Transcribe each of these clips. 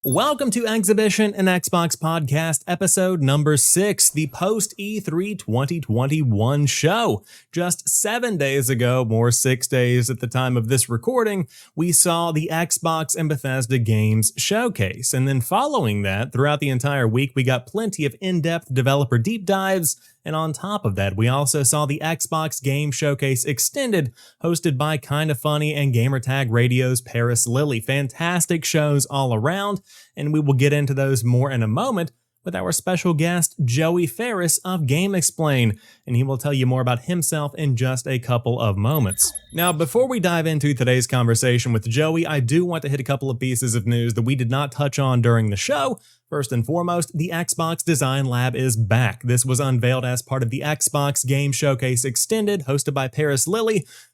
Welcome to Exhibition and Xbox Podcast, episode number 6, the post-E3 2021 show. Just 7 days ago, more 6 days at the time of this recording, we saw the Xbox and Bethesda Games Showcase. And then following that, throughout the entire week, we got plenty of in-depth developer deep dives. And on top of that, we also saw the Xbox Game Showcase Extended, hosted by Kinda Funny and Gamertag Radio's Ferris. Fantastic shows all around, and we will get into those more in a moment with our special guest, Joey Ferris of GameXplain, and he will tell you more about himself in just a couple of moments. Now, before we dive into today's conversation with Joey, I do want to hit a couple of pieces of news that we did not touch on during the show. First and foremost, the Xbox Design Lab is back. This was unveiled as part of the Xbox Game Showcase Extended, hosted by Ferris,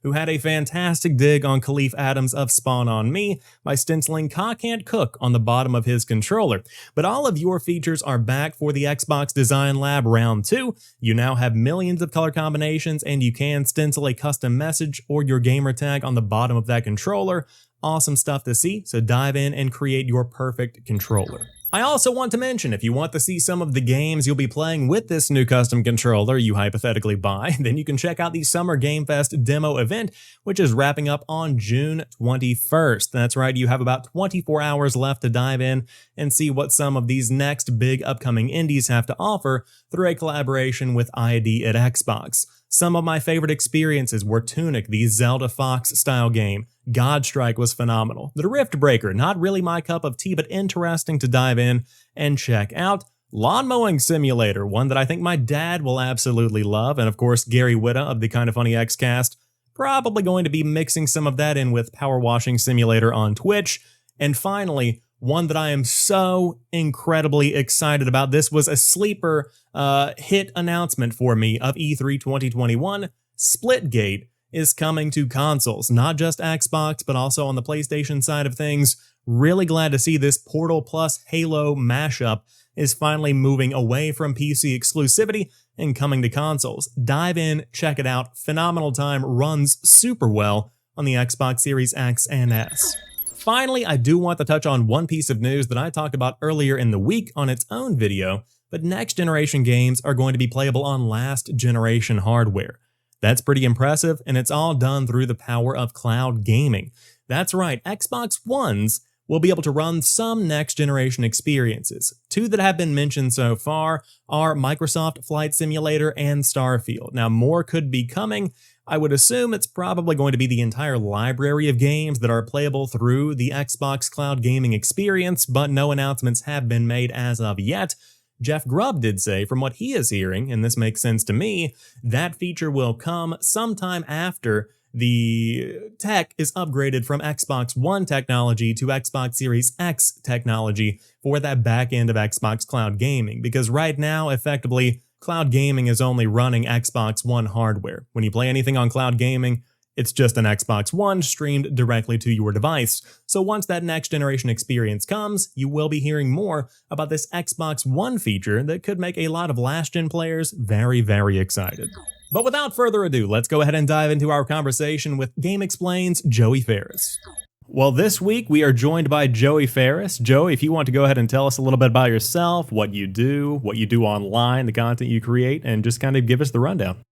who had a fantastic dig on Khalif Adams of Spawn on Me by stenciling "Cock and Cook" on the bottom of his controller. But all of your features are back for the Xbox Design Lab Round 2. You now have millions of color combinations, and you can stencil a custom message or your gamer tag on the bottom of that controller. Awesome stuff to see, so dive in and create your perfect controller. I also want to mention, if you want to see some of the games you'll be playing with this new custom controller you hypothetically buy, then you can check out the Summer Game Fest demo event, which is wrapping up on June 21st. That's right, you have about 24 hours left to dive in and see what some of these next big upcoming indies have to offer through a collaboration with ID at Xbox. Some of my favorite experiences were Tunic, the Zelda Fox style game. Godstrike was phenomenal. The Rift Breaker, not really my cup of tea, but interesting to dive in and check out. Lawn Mowing Simulator, one that I think my dad will absolutely love. And of course, Gary Whitta of the Kinda Funny Xcast, probably going to be mixing some of that in with Power Washing Simulator on Twitch. And finally, one that I am so incredibly excited about. This was a sleeper hit announcement for me of E3 2021. Splitgate is coming to consoles, not just Xbox, but also on the PlayStation side of things. Really glad to see this Portal plus Halo mashup is finally moving away from PC exclusivity and coming to consoles. Dive in, check it out. Phenomenal time, runs super well on the Xbox Series X and S. Finally, I do want to touch on one piece of news that I talked about earlier in the week on its own video, but next generation games are going to be playable on last generation hardware. That's pretty impressive, and it's all done through the power of cloud gaming. That's right, Xbox Ones will be able to run some next generation experiences. Two that have been mentioned so far are Microsoft Flight Simulator and Starfield. Now, more could be coming. I would assume it's probably going to be the entire library of games that are playable through the Xbox Cloud Gaming experience, but no announcements have been made as of yet. Jeff Grubb did say, from what he is hearing, and this makes sense to me, that feature will come sometime after the tech is upgraded from Xbox One technology to Xbox Series X technology for that back end of Xbox Cloud Gaming, because right now, effectively, Cloud Gaming is only running Xbox One hardware. When you play anything on Cloud Gaming, it's just an Xbox One streamed directly to your device. So once that next generation experience comes, you will be hearing more about this Xbox One feature that could make a lot of last-gen players very, very excited. But without further ado, let's go ahead and dive into our conversation with GameXplain's Joey Ferris. Well, this week we are joined by Joey Ferris. Joey, if you want to go ahead and tell us a little bit about yourself, what you do online, the content you create, and just kind of give us the rundown.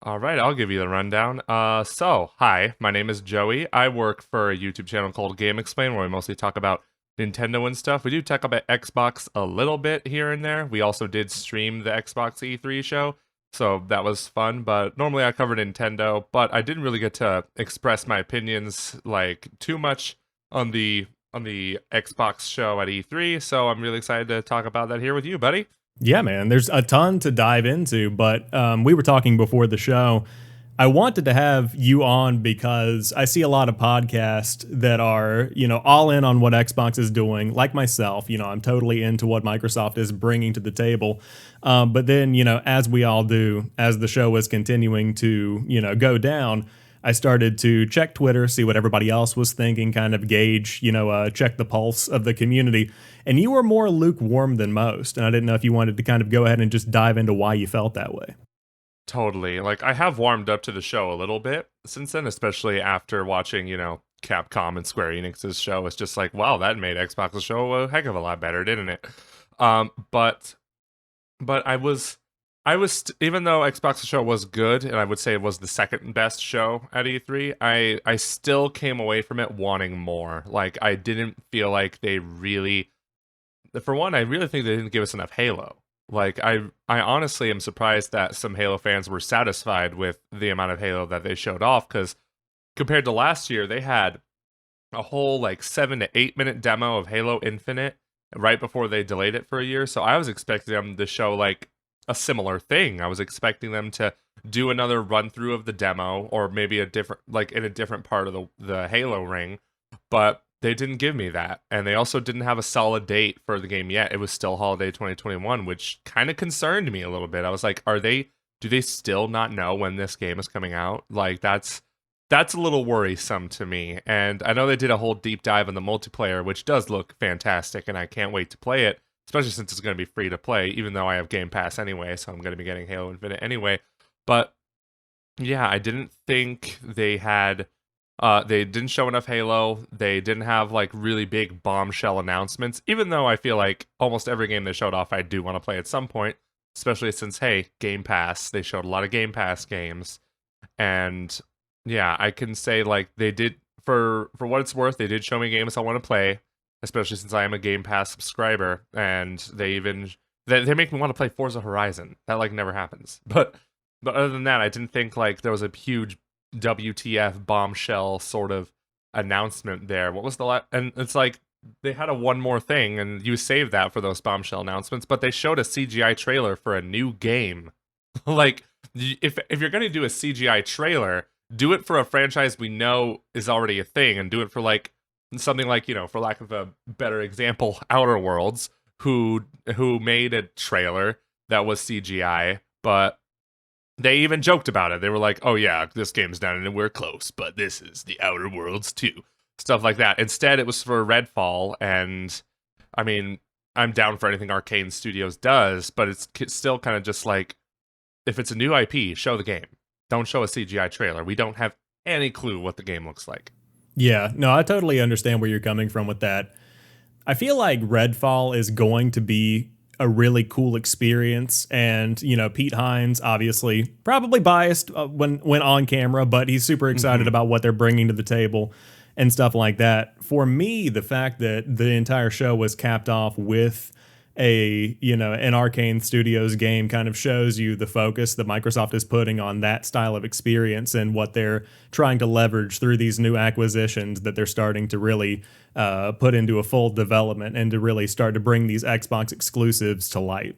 All right, I'll give you the rundown. Hi, my name is Joey. I work for a YouTube channel called GameXplain, where we mostly talk about Nintendo and stuff. We do talk about Xbox a little bit here and there. We also did stream the Xbox E3 show, so that was fun. But normally I cover Nintendo, but I didn't really get to express my opinions like too much on the Xbox show at E3. So I'm really excited to talk about that here with you, buddy. Yeah, man, there's a ton to dive into, but we were talking before the show. I wanted to have you on because I see a lot of podcasts that are, all in on what Xbox is doing, like myself. I'm totally into what Microsoft is bringing to the table. But then, as we all do, as the show was continuing to, go down, I started to check Twitter, see what everybody else was thinking, kind of gauge, check the pulse of the community. And you were more lukewarm than most. And I didn't know if you wanted to kind of go ahead and just dive into why you felt that way. Totally. Like, I have warmed up to the show a little bit since then, especially after watching, Capcom and Square Enix's show. It's just like, wow, that made Xbox's show a heck of a lot better, didn't it? But even though Xbox's show was good, and I would say it was the second best show at E3, I still came away from it wanting more. Like, I didn't feel like they really, for one, I really think they didn't give us enough Halo. Like, I honestly am surprised that some Halo fans were satisfied with the amount of Halo that they showed off, because compared to last year, they had a whole like 7 to 8 minute demo of Halo Infinite right before they delayed it for a year. So I was expecting them to show like a similar thing. I was expecting them to do another run through of the demo, or maybe a different, like in a different part of the Halo ring, but they didn't give me that. And they also didn't have a solid date for the game yet. It was still holiday 2021, which kind of concerned me a little bit. I was like, do they still not know when this game is coming out? Like, that's a little worrisome to me. And I know they did a whole deep dive on the multiplayer, which does look fantastic, and I can't wait to play it, especially since it's going to be free to play, even though I have Game Pass anyway, so I'm going to be getting Halo Infinite anyway. But yeah, I didn't think they didn't show enough Halo. They didn't have like really big bombshell announcements, even though I feel like almost every game they showed off I do want to play at some point, especially since, hey, Game Pass. They showed a lot of Game Pass games. And yeah, I can say like they did, for what it's worth, they did show me games I want to play, especially since I am a Game Pass subscriber, and they make me want to play Forza Horizon. That like never happens. But other than that, I didn't think like there was a huge WTF bombshell sort of announcement there. What was the and it's like they had a one more thing, and you saved that for those bombshell announcements, but they showed a CGI trailer for a new game. Like, if you're going to do a CGI trailer, do it for a franchise we know is already a thing, and do it for like something like, for lack of a better example, Outer Worlds, who made a trailer that was CGI, but they even joked about it. They were like, oh yeah, this game's done and we're close, but this is the Outer Worlds too. Stuff like that. Instead, it was for Redfall, and I mean, I'm down for anything Arcane Studios does, but it's still kind of just like, if it's a new IP, show the game. Don't show a CGI trailer. We don't have any clue what the game looks like. Yeah, no, I totally understand where you're coming from with that. I feel like Redfall is going to be a really cool experience, and Pete Hines, obviously probably biased when on camera, but he's super excited about what they're bringing to the table and stuff like that. For me, the fact that the entire show was capped off with an Arcane Studios game kind of shows you the focus that Microsoft is putting on that style of experience, and what they're trying to leverage through these new acquisitions that they're starting to really put into a full development, and to really start to bring these Xbox exclusives to light.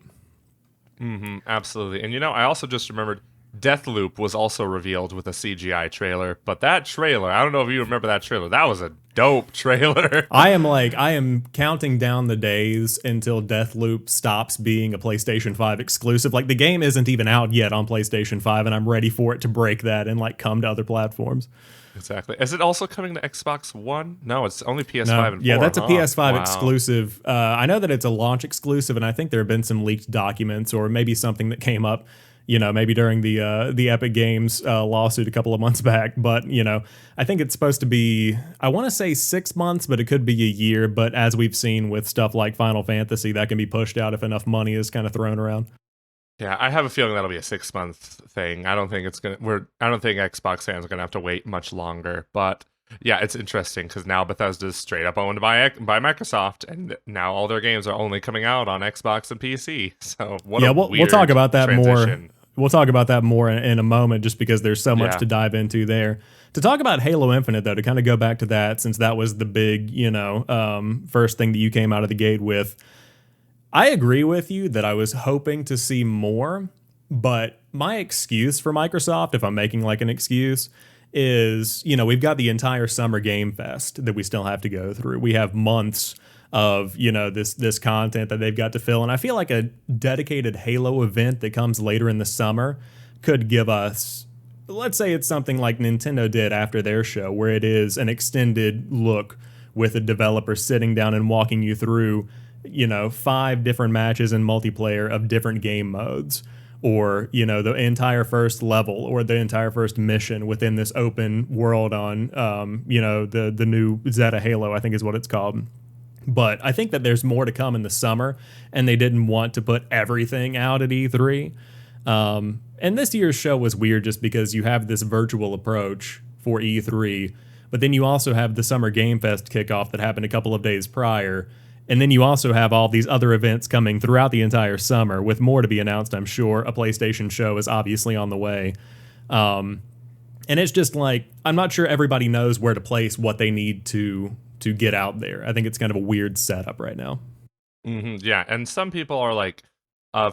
Absolutely. And I also just remembered Deathloop was also revealed with a CGI trailer, but that trailer, I don't know if you remember that trailer. That was a dope trailer. I am counting down the days until Deathloop stops being a PlayStation 5 exclusive. Like, the game isn't even out yet on PlayStation 5, and I'm ready for it to break that and like come to other platforms. Exactly. Is it also coming to Xbox One? No, it's only PS5 and 4. Yeah, that's a PS5 Wow. exclusive. I know that it's a launch exclusive, and I think there have been some leaked documents, or maybe something that came up, maybe during the Epic Games lawsuit a couple of months back. But, I think it's supposed to be, I want to say 6 months, but it could be a year. But as we've seen with stuff like Final Fantasy, that can be pushed out if enough money is kind of thrown around. Yeah, I have a feeling that'll be a 6-month thing. I don't think Xbox fans are gonna have to wait much longer. But yeah, it's interesting because now Bethesda's straight up owned by Microsoft, and now all their games are only coming out on Xbox and PC. So we'll talk about that transition. more. We'll talk about that more in a moment, just because there's so much to dive into there. To talk about Halo Infinite, though, to kind of go back to that, since that was the big, first thing that you came out of the gate with. I agree with you that I was hoping to see more, but my excuse for Microsoft, if I'm making like an excuse, is, we've got the entire Summer Game Fest that we still have to go through. We have months of, this content that they've got to fill. And I feel like a dedicated Halo event that comes later in the summer could give us, let's say it's something like Nintendo did after their show, where it is an extended look with a developer sitting down and walking you through 5 different matches in multiplayer of different game modes, or, you know, the entire first level or the entire first mission within this open world on, you know, the new Zeta Halo, I think is what it's called. But I think that there's more to come in the summer, and they didn't want to put everything out at E3. And this year's show was weird just because you have this virtual approach for E3, but then you also have the Summer Game Fest kickoff that happened a couple of days prior. And then you also have all these other events coming throughout the entire summer with more to be announced, I'm sure. A PlayStation show is obviously on the way. And it's just like, I'm not sure everybody knows where to place what they need to get out there. I think it's kind of a weird setup right now. Yeah, and some people are like,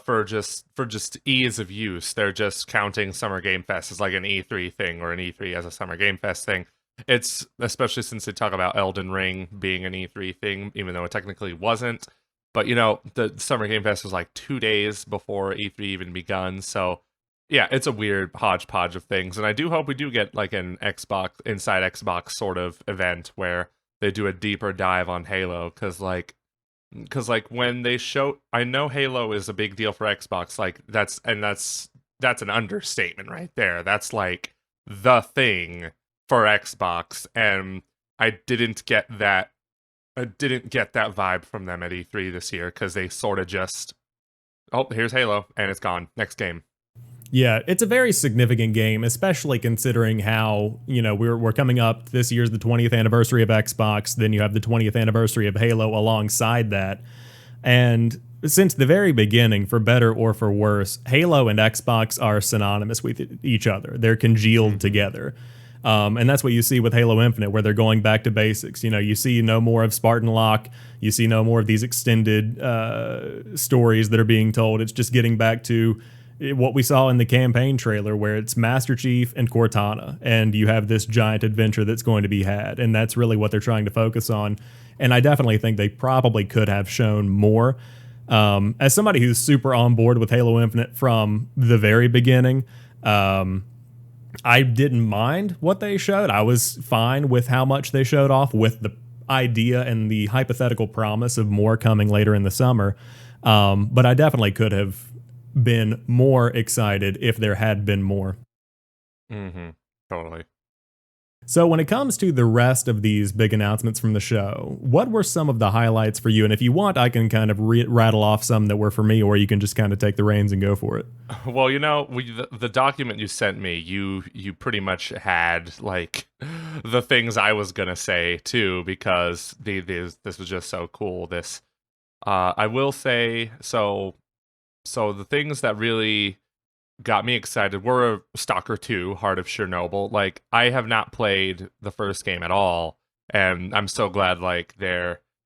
for just ease of use, they're just counting Summer Game Fest as like an E3 thing or an E3 as a Summer Game Fest thing. It's especially since they talk about Elden Ring being an E3 thing, even though it technically wasn't. But, you know, the Summer Game Fest was like 2 days before E3 even begun. So, yeah, it's a weird hodgepodge of things. And I do hope we do get like an Xbox, inside Xbox sort of event where they do a deeper dive on Halo. Because when they show, I know Halo is a big deal for Xbox. Like that's an understatement right there. That's like the thing for Xbox, and I didn't get that vibe from them at E3 this year, because they sort of just, oh, here's Halo and it's gone, next game. Yeah, it's a very significant game, especially considering how, you know, we're coming up, this year's the 20th anniversary of Xbox, then you have the 20th anniversary of Halo alongside that. And since the very beginning, for better or for worse, Halo and Xbox are synonymous with each other. They're congealed together. And that's what you see with Halo Infinite, where they're going back to basics. You know, you see no more of Spartan Lock. You see no more of these extended stories that are being told. It's just getting back to what we saw in the campaign trailer, where it's Master Chief and Cortana, and you have this giant adventure that's going to be had. And that's really what they're trying to focus on. And I definitely think they probably could have shown more. As somebody who's super on board with Halo Infinite from the very beginning, I didn't mind what they showed. I was fine with how much they showed off, with the idea and the hypothetical promise of more coming later in the summer. But I definitely could have been more excited if there had been more. Totally. So when it comes to the rest of these big announcements from the show, what were some of the highlights for you? And if you want, I can kind of rattle off some that were for me, or you can just kind of take the reins and go for it. Well, you know, the document you sent me, you pretty much had like the things I was gonna say too, because this was just so cool. This, I will say, so the things that really got me excited were Stalker 2, Heart of Chernobyl. Like, I have not played the first game at all, and I'm so glad, like,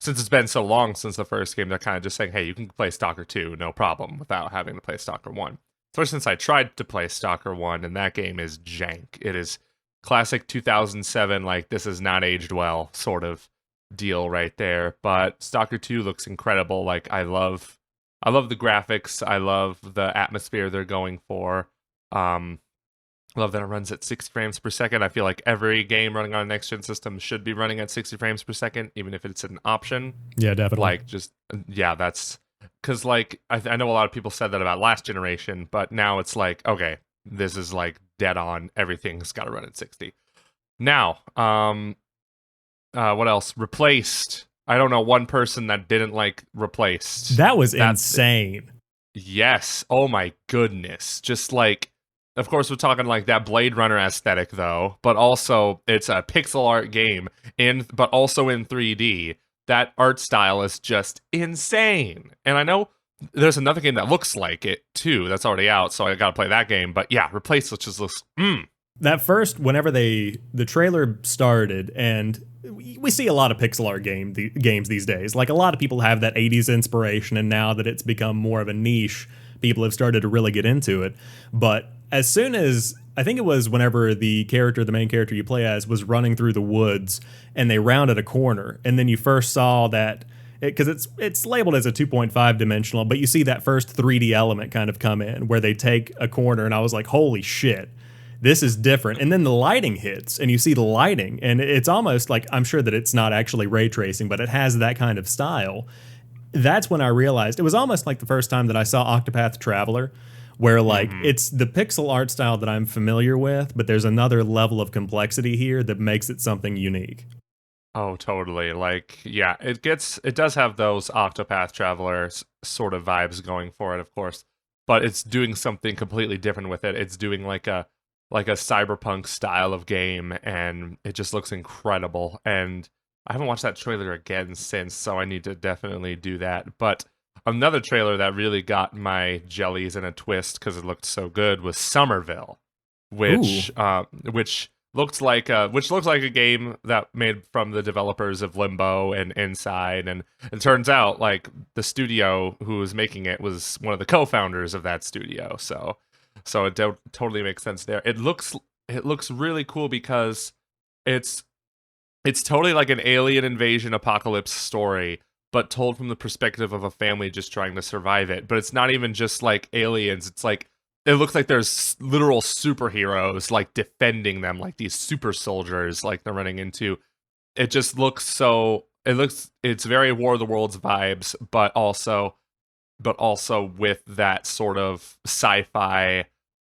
since it's been so long since the first game, they're kind of just saying, hey, you can play Stalker 2, no problem, without having to play Stalker 1. Especially since I tried to play Stalker 1, and that game is jank. It is classic 2007, like, this is not aged well sort of deal right there. But Stalker 2 looks incredible. Like, I love the graphics. I love the atmosphere they're going for. I love that it runs at 60 frames per second. I feel like every game running on a next-gen system should be running at 60 frames per second, even if it's an option. Yeah, definitely. Like, just, yeah, that's... Because, like, I know a lot of people said that about last generation, but now it's like, okay, this is, like, dead on. Everything's got to run at 60. Now, what else? Replaced... I don't know one person that didn't like Replaced. That's insane. Yes. Oh my goodness. Just like, of course, we're talking like that Blade Runner aesthetic though, but also it's a pixel art game but also in 3D. That art style is just insane. And I know there's another game that looks like it too. That's already out, so I got to play that game. But yeah, Replaced just looks. That first, whenever the trailer started, and we see a lot of pixel art games these days. Like, a lot of people have that 80s inspiration, and now that it's become more of a niche, people have started to really get into it. But as soon as, I think it was whenever the main character you play as, was running through the woods, and they rounded a corner, and then you first saw that, because it's labeled as a 2.5 dimensional, but you see that first 3D element kind of come in, where they take a corner, and I was like, holy shit. This is different. And then the lighting hits, and you see the lighting, and it's almost like, I'm sure that it's not actually ray tracing, but it has that kind of style. That's when I realized, it was almost like the first time that I saw Octopath Traveler, where like it's the pixel art style that I'm familiar with, but there's another level of complexity here that makes it something unique. Oh, totally. Like, yeah, it does have those Octopath Travelers sort of vibes going for it, of course, but it's doing something completely different with it. It's doing like a cyberpunk style of game, and it just looks incredible. And I haven't watched that trailer again since, so I need to definitely do that. But another trailer that really got my jellies in a twist because it looked so good was Summerville, which looks like a game that made from the developers of Limbo and Inside, and it turns out like the studio who was making it was one of the co-founders of that studio. So it totally makes sense there. It looks really cool because it's totally like an alien invasion apocalypse story, but told from the perspective of a family just trying to survive it. But it's not even just like aliens. It's like it looks like there's literal superheroes like defending them, like these super soldiers like they're running into. It just looks it's very War of the Worlds vibes, but also with that sort of sci-fi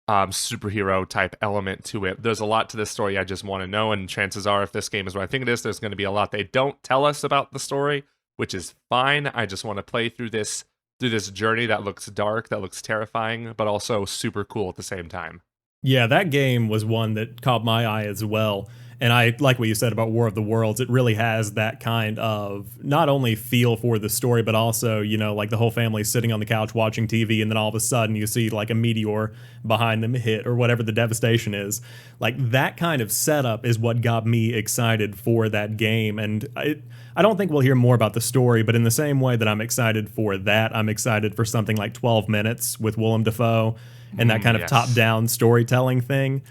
superhero type element to it. There's a lot to this story I just want to know, and chances are if this game is what I think it is, there's going to be a lot they don't tell us about the story, which is fine. I just want to play through this journey that looks dark, that looks terrifying, but also super cool at the same time. Yeah, that game was one that caught my eye as well. And I like what you said about War of the Worlds. It really has that kind of not only feel for the story, but also, you know, like the whole family sitting on the couch watching TV, and then all of a sudden you see like a meteor behind them hit or whatever the devastation is. Like that kind of setup is what got me excited for that game. And I don't think we'll hear more about the story, but in the same way that I'm excited for that, I'm excited for something like 12 Minutes with Willem Dafoe and that kind of top-down storytelling thing.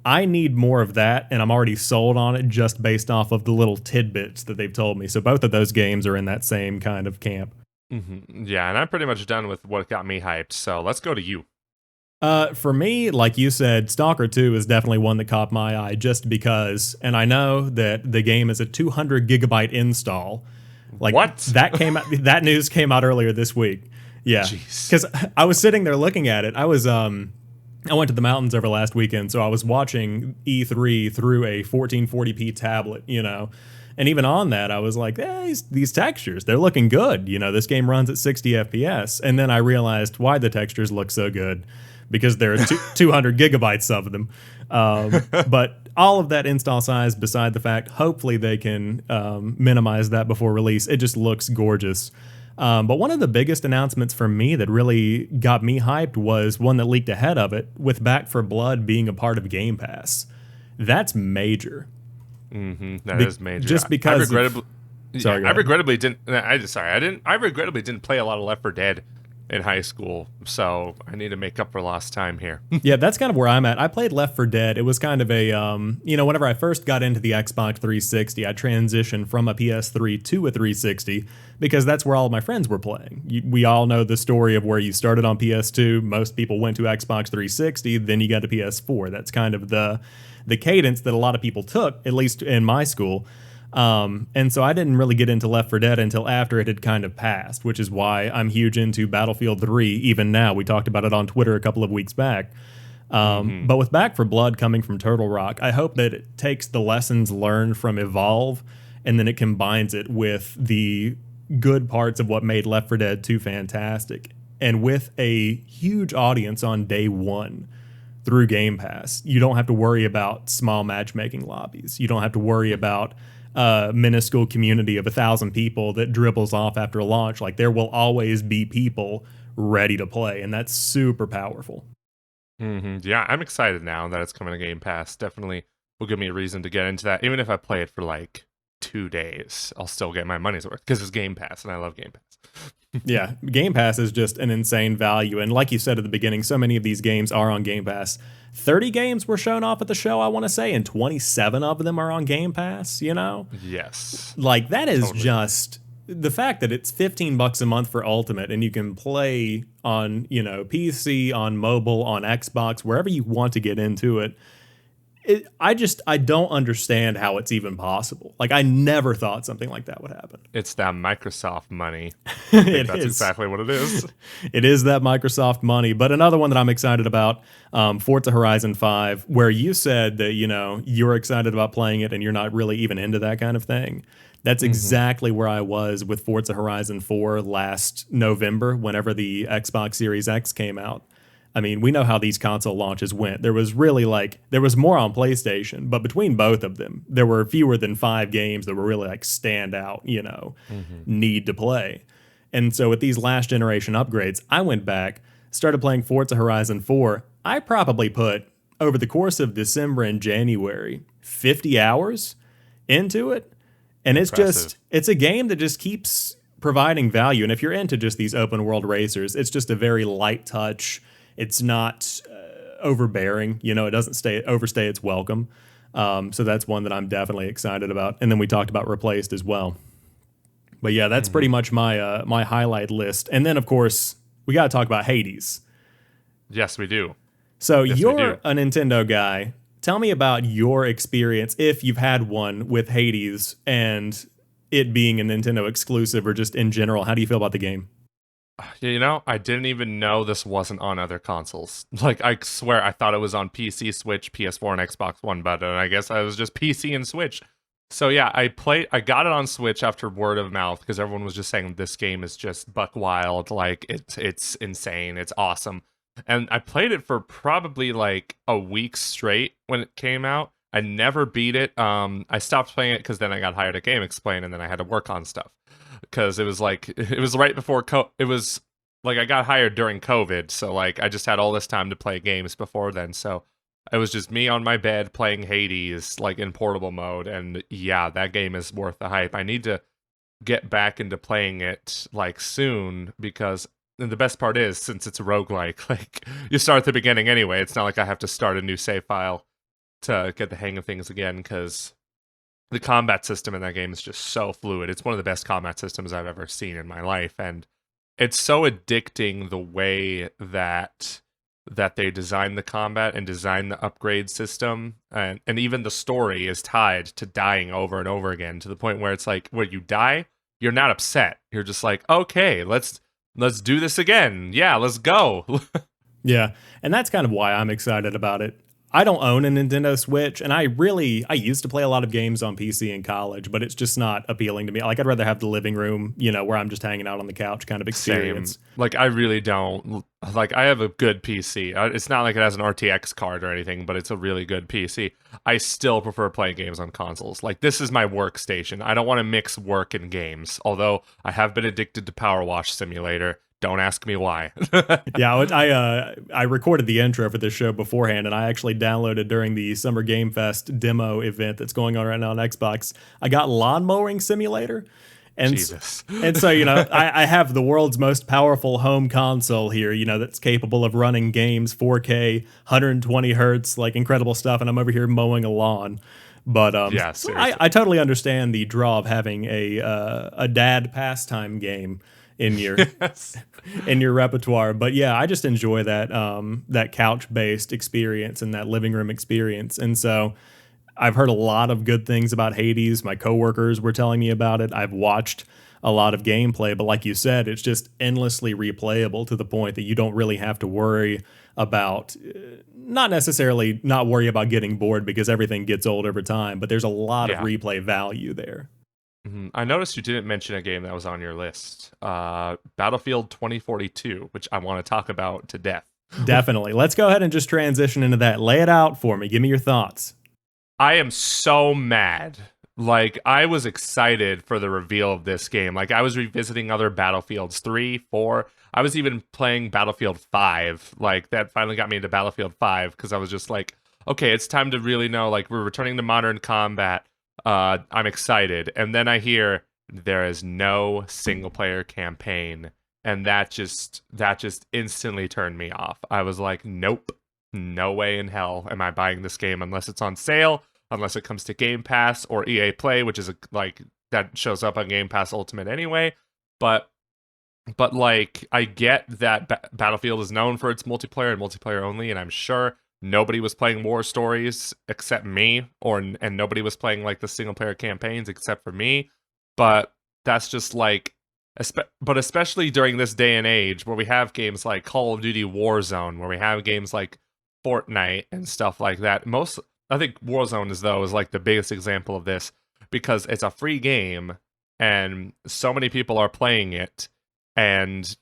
I need more of that, and I'm already sold on it just based off of the little tidbits that they've told me. So both of those games are in that same kind of camp. Yeah, and I'm pretty much done with what got me hyped, so let's go to you. For me, like you said, Stalker 2 is definitely one that caught my eye just because, and I know that the game is a 200 gigabyte install. Like what? That news came out earlier this week. Yeah, because I was sitting there looking at it. I went to the mountains over last weekend, so I was watching E3 through a 1440p tablet, you know. And even on that, I was like, hey, these textures, they're looking good. You know, this game runs at 60 FPS. And then I realized why the textures look so good, because there are 200 gigabytes of them. But all of that install size, beside the fact, hopefully they can minimize that before release. It just looks gorgeous. But one of the biggest announcements for me that really got me hyped was one that leaked ahead of it, with Back 4 Blood being a part of Game Pass. That's major. That is major. Just because I regrettably didn't play a lot of Left 4 Dead in high school, so I need to make up for lost time here. Yeah, that's kind of where I'm at. I played Left 4 Dead. It was kind of a, whenever I first got into the Xbox 360, I transitioned from a PS3 to a 360 because that's where all of my friends were playing. We all know the story of where you started on PS2. Most people went to Xbox 360, then you got to PS4. That's kind of the cadence that a lot of people took, at least in my school. And so I didn't really get into Left 4 Dead until after it had kind of passed, which is why I'm huge into Battlefield 3 even now. We talked about it on Twitter a couple of weeks back. But with Back 4 Blood coming from Turtle Rock, I hope that it takes the lessons learned from Evolve and then it combines it with the good parts of what made Left 4 Dead 2 fantastic. And with a huge audience on day one through Game Pass, you don't have to worry about small matchmaking lobbies. You don't have to worry about minuscule community of 1,000 people that dribbles off after launch. Like, there will always be people ready to play, and that's super powerful. Yeah, I'm excited now that it's coming to Game Pass. Definitely will give me a reason to get into that. Even if I play it for like 2 days, I'll still get my money's worth because it's Game Pass, and I love Game Pass. Yeah, Game Pass is just an insane value, and like you said at the beginning, so many of these games are on Game Pass. 30 games were shown off at the show, I want to say, and 27 of them are on Game Pass, you know? Yes. Like, that is totally. Just the fact that it's $15 a month for Ultimate, and you can play on, PC, on mobile, on Xbox, wherever you want to get into it. I don't understand how it's even possible. Like, I never thought something like that would happen. It's that Microsoft money. I think It that's is. exactly what it is. It is that Microsoft money. But another one that I'm excited about, Forza Horizon 5, where you said that, you're excited about playing it and you're not really even into that kind of thing. That's exactly where I was with Forza Horizon 4 last November, whenever the Xbox Series X came out. I mean, we know how these console launches went. There was more on PlayStation, but between both of them, there were fewer than 5 games that were really like stand out, need to play. And so with these last generation upgrades, I went back, started playing Forza Horizon 4. I probably put, over the course of December and January, 50 hours into it. And it's a game that just keeps providing value. And if you're into just these open world racers, it's just a very light touch. It's not overbearing. It doesn't overstay its welcome. So that's one that I'm definitely excited about. And then we talked about Replaced as well. But yeah, that's pretty much my my highlight list. And then, of course, we got to talk about Hades. Yes, we do. So you're a Nintendo guy. Tell me about your experience, if you've had one, with Hades and it being a Nintendo exclusive or just in general. How do you feel about the game? I didn't even know this wasn't on other consoles. Like, I swear I thought it was on PC, Switch, PS4, and Xbox One, but I guess I was just PC and Switch. So yeah, I got it on Switch after word of mouth because everyone was just saying this game is just buck wild, like it's insane, it's awesome. And I played it for probably like a week straight when it came out. I never beat it. I stopped playing it because then I got hired at GameXplain and then I had to work on stuff. Because it was right before it was like I got hired during COVID, so like I just had all this time to play games before then. So it was just me on my bed playing Hades like in portable mode, and yeah, that game is worth the hype. I need to get back into playing it like soon because and the best part is since it's a roguelike, like you start at the beginning anyway. It's not like I have to start a new save file to get the hang of things again because the combat system in that game is just so fluid. It's one of the best combat systems I've ever seen in my life, and it's so addicting the way that they design the combat and design the upgrade system, and even the story is tied to dying over and over again to the point where it's like where you die, you're not upset. You're just like, okay, let's do this again. Yeah, let's go. Yeah, and that's kind of why I'm excited about it. I don't own a Nintendo Switch, and I used to play a lot of games on PC in college, but it's just not appealing to me. Like, I'd rather have the living room, where I'm just hanging out on the couch kind of experience. Same. Like, I really don't. Like, I have a good PC. It's not like it has an RTX card or anything, but it's a really good PC. I still prefer playing games on consoles. Like, this is my workstation. I don't want to mix work and games, although I have been addicted to Power Wash Simulator. Don't ask me why. Yeah, I recorded the intro for this show beforehand, and I actually downloaded during the Summer Game Fest demo event that's going on right now on Xbox. I got Lawn Mowing Simulator. And, Jesus. And so, I have the world's most powerful home console here, that's capable of running games 4K, 120 hertz, like incredible stuff, and I'm over here mowing a lawn. But yeah, so I totally understand the draw of having a dad pastime game in your in your repertoire. But yeah, I just enjoy that that couch-based experience and that living room experience. And so I've heard a lot of good things about Hades. My coworkers were telling me about it. I've watched a lot of gameplay, but like you said, it's just endlessly replayable to the point that you don't really have to worry about not necessarily not worry about getting bored because everything gets old over time, but there's a lot of replay value there. I noticed you didn't mention a game that was on your list, Battlefield 2042, which I want to talk about to death. Definitely. Let's go ahead and just transition into that. Lay it out for me. Give me your thoughts. I am so mad. Like, I was excited for the reveal of this game. Like, I was revisiting other Battlefields 3, 4. I was even playing Battlefield 5. Like, that finally got me into Battlefield 5 because I was just like, okay, it's time to really know, like, we're returning to modern combat. I'm excited. And then I hear there is no single player campaign. And that just instantly turned me off. I was like, nope, no way in hell am I buying this game unless it's on sale, unless it comes to Game Pass or EA Play, which is like that shows up on Game Pass Ultimate anyway. But like, I get that Battlefield is known for its multiplayer and multiplayer only, and I'm sure nobody was playing war stories except me, and nobody was playing like the single player campaigns except for me. But that's just like, but especially during this day and age where we have games like Call of Duty Warzone, where we have games like Fortnite and stuff like that. I think Warzone is like the biggest example of this, because it's a free game and so many people are playing it, and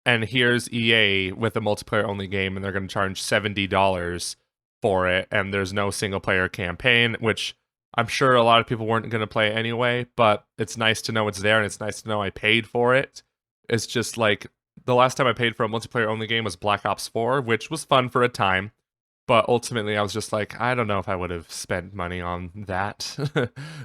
here's EA with a multiplayer only game, and they're going to charge $70 for it, and there's no single player campaign, which I'm sure a lot of people weren't going to play anyway, but it's nice to know it's there, and it's nice to know I paid for it. It's just like, the last time I paid for a multiplayer only game was Black Ops 4, which was fun for a time, but ultimately I was just like, I don't know if I would have spent money on that,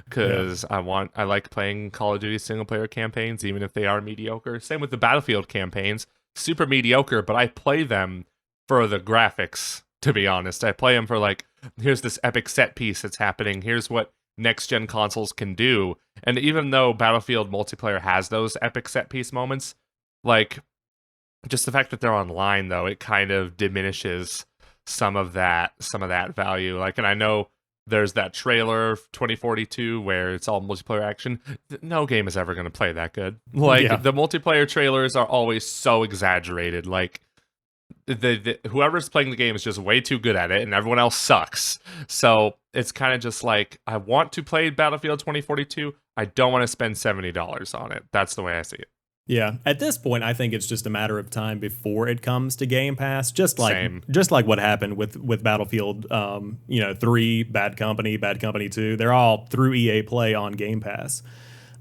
because I like playing Call of Duty single player campaigns, even if they are mediocre. Same with the Battlefield campaigns, super mediocre, but I play them for the graphics, to be honest. I play them for like, here's this epic set piece that's happening, here's what next gen consoles can do. And even though Battlefield multiplayer has those epic set piece moments, like, just the fact that they're online, though, it kind of diminishes some of that value. Like, and I know there's that trailer 2042 where it's all multiplayer action. No game is ever going to play that good. Like, the multiplayer trailers are always so exaggerated. Like, whoever's playing the game is just way too good at it, and everyone else sucks. So it's kind of just like, I want to play Battlefield 2042. I don't want to spend $70 on it. That's the way I see it. Yeah, at this point, I think it's just a matter of time before it comes to Game Pass. Just like what happened with Battlefield, 3, Bad Company 2. They're all through EA Play on Game Pass.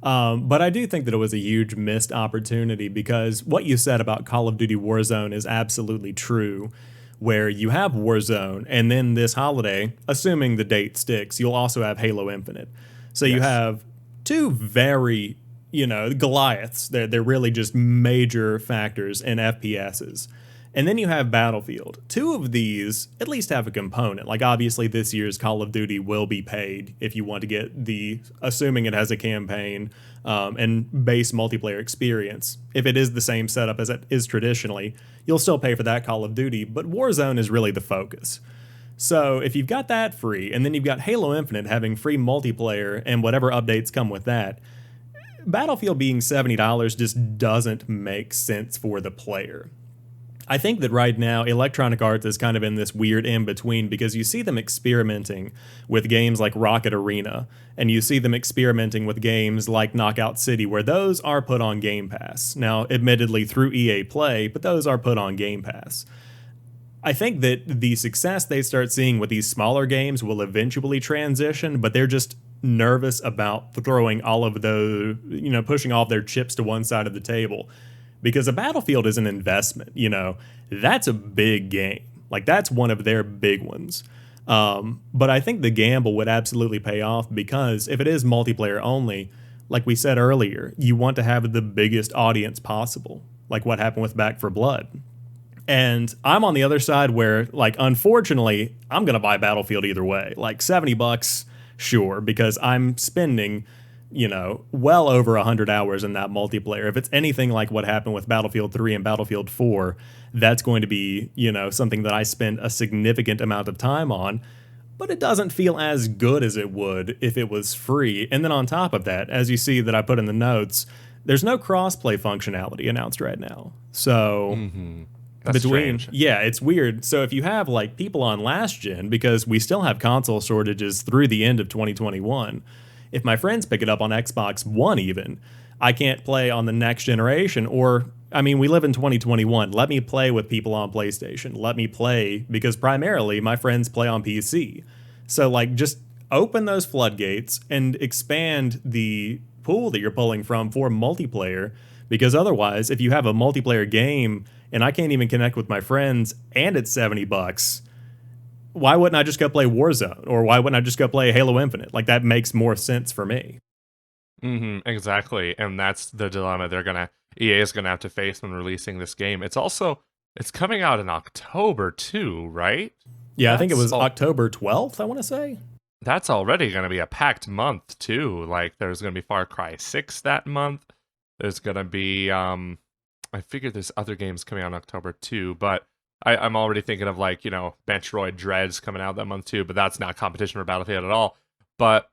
But I do think that it was a huge missed opportunity, because what you said about Call of Duty Warzone is absolutely true, where you have Warzone, and then this holiday, assuming the date sticks, you'll also have Halo Infinite. So you have two very, Goliaths. They're really just major factors in FPSs. And then you have Battlefield. Two of these at least have a component. Like, obviously, this year's Call of Duty will be paid if you want to get assuming it has a campaign and base multiplayer experience. If it is the same setup as it is traditionally, you'll still pay for that Call of Duty, but Warzone is really the focus. So if you've got that free, and then you've got Halo Infinite having free multiplayer and whatever updates come with that, Battlefield being $70 just doesn't make sense for the player. I think that right now, Electronic Arts is kind of in this weird in-between, because you see them experimenting with games like Rocket Arena, and you see them experimenting with games like Knockout City, where those are put on Game Pass. Now, admittedly through EA Play, but those are put on Game Pass. I think that the success they start seeing with these smaller games will eventually transition, but they're just nervous about throwing all of those, pushing all of their chips to one side of the table. Because a Battlefield is an investment, that's a big game. Like, that's one of their big ones. But I think the gamble would absolutely pay off, because if it is multiplayer only, like we said earlier, you want to have the biggest audience possible, like what happened with Back 4 Blood. And I'm on the other side where, like, unfortunately, I'm going to buy Battlefield either way. Like, $70, sure, because I'm spending, well over 100 hours in that multiplayer. If it's anything like what happened with Battlefield 3 and Battlefield 4, that's going to be, something that I spend a significant amount of time on. But it doesn't feel as good as it would if it was free. And then on top of that, as you see that I put in the notes, there's no crossplay functionality announced right now. So... That's strange. Yeah, it's weird. So if you have like people on last gen, because we still have console shortages through the end of 2021, if my friends pick it up on Xbox One even, I can't play on the next generation. Or, we live in 2021. Let me play with people on PlayStation. Let me play, because primarily my friends play on PC. So like, just open those floodgates and expand the pool that you're pulling from for multiplayer. Because otherwise, if you have a multiplayer game and I can't even connect with my friends and it's $70, why wouldn't I just go play Warzone? Or why wouldn't I just go play Halo Infinite? Like, that makes more sense for me. Exactly. And that's the dilemma EA is gonna have to face when releasing this game. It's coming out in October too, right? Yeah, I think it was October 12th, I want to say. That's already gonna be a packed month too. Like, there's gonna be Far Cry 6 that month. There's gonna be I figured there's other games coming out in October too, but I'm already thinking of like, Metroid Dread's coming out that month too, but that's not competition for Battlefield at all. But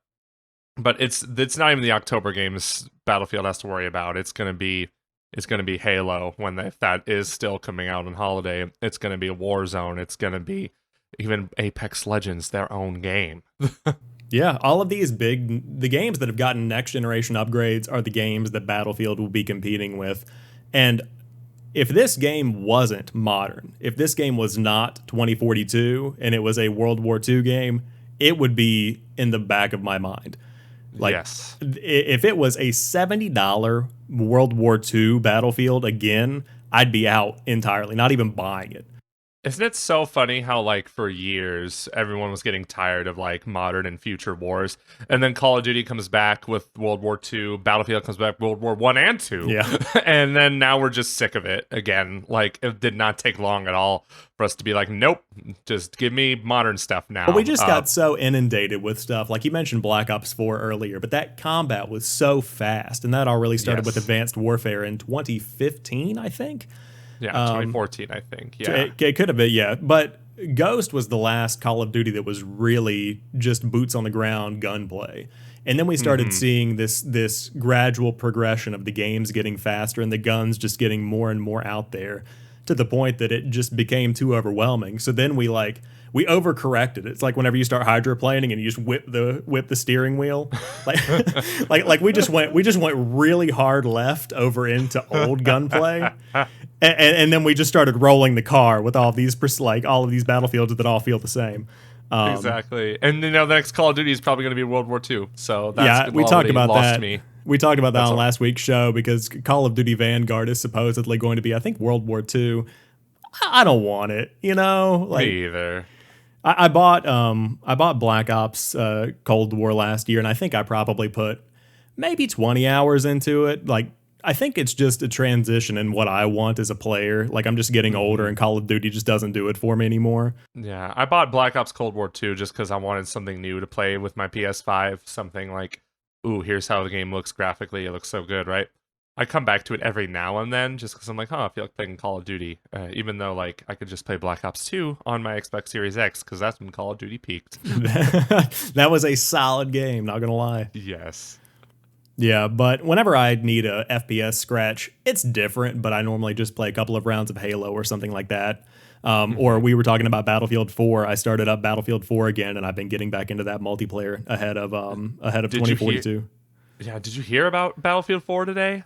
it's not even the October games Battlefield has to worry about. It's gonna be Halo if that is still coming out on holiday. It's gonna be Warzone. It's gonna be even Apex Legends, their own game. Yeah, all of the games that have gotten next generation upgrades are the games that Battlefield will be competing with. And if this game wasn't modern, if this game was not 2042 and it was a World War II game, it would be in the back of my mind. Like, yes. If it was a $70 World War II Battlefield again, I'd be out entirely, not even buying it. Isn't it so funny how, like, for years, everyone was getting tired of, like, modern and future wars, and then Call of Duty comes back with World War II, Battlefield comes back World War I and II, yeah. And then now we're just sick of it again. Like, it did not take long at all for us to be like, nope, just give me modern stuff now. But we just got so inundated with stuff. Like, you mentioned Black Ops 4 earlier, but that combat was so fast, and that all really started with Advanced Warfare in 2015, I think. Yeah, 2014, I think. Yeah, it could have been. Yeah, but Ghost was the last Call of Duty that was really just boots on the ground gunplay, and then we started seeing this gradual progression of the games getting faster and the guns just getting more and more out there, to the point that it just became too overwhelming. So then we overcorrected. It's like whenever you start hydroplaning and you just whip the steering wheel, like we just went really hard left over into old gunplay, and then we just started rolling the car with all of these battlefields that all feel the same. Exactly, and the next Call of Duty is probably going to be World War II. So that's we talked about that. Me. We talked about that on last week's show, because Call of Duty Vanguard is supposedly going to be, I think, World War II. I don't want it, Like, me either. I bought Black Ops Cold War last year, and I think I probably put maybe 20 hours into it. Like, I think it's just a transition in what I want as a player. Like, I'm just getting older, and Call of Duty just doesn't do it for me anymore. Yeah, I bought Black Ops Cold War 2 just because I wanted something new to play with my PS5. Something like, ooh, here's how the game looks graphically. It looks so good, right? I come back to it every now and then just because I'm like, I feel like playing Call of Duty. Even though, like, I could just play Black Ops 2 on my Xbox Series X, because that's when Call of Duty peaked. That was a solid game, not gonna lie. Yes. Yeah, but whenever I need a FPS scratch, it's different, but I normally just play a couple of rounds of Halo or something like that. Or we were talking about Battlefield 4. I started up Battlefield 4 again, and I've been getting back into that multiplayer ahead of 2042. Did you hear about Battlefield 4 today?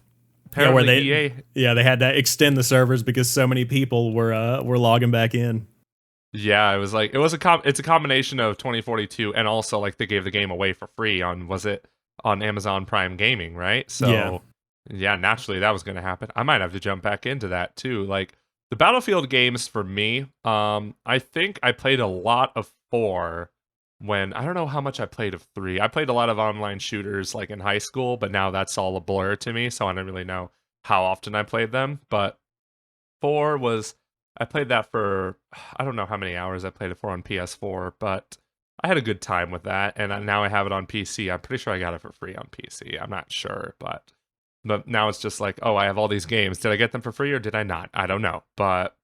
Apparently, EA. Yeah, they had to extend the servers because so many people were logging back in. Yeah, it's a combination of 2042 and also, like, they gave the game away for free on Amazon Prime Gaming, right? So yeah, naturally that was going to happen. I might have to jump back into that too. Like, the Battlefield games for me, I think I played a lot of 4 when, I don't know how much I played of 3. I played a lot of online shooters, like, in high school, but now that's all a blur to me, so I don't really know how often I played them. But 4 I played that for, I don't know how many hours I played it for on PS4, but I had a good time with that, and now I have it on PC. I'm pretty sure I got it for free on PC. I'm not sure, but now it's just like, I have all these games. Did I get them for free or did I not? I don't know. But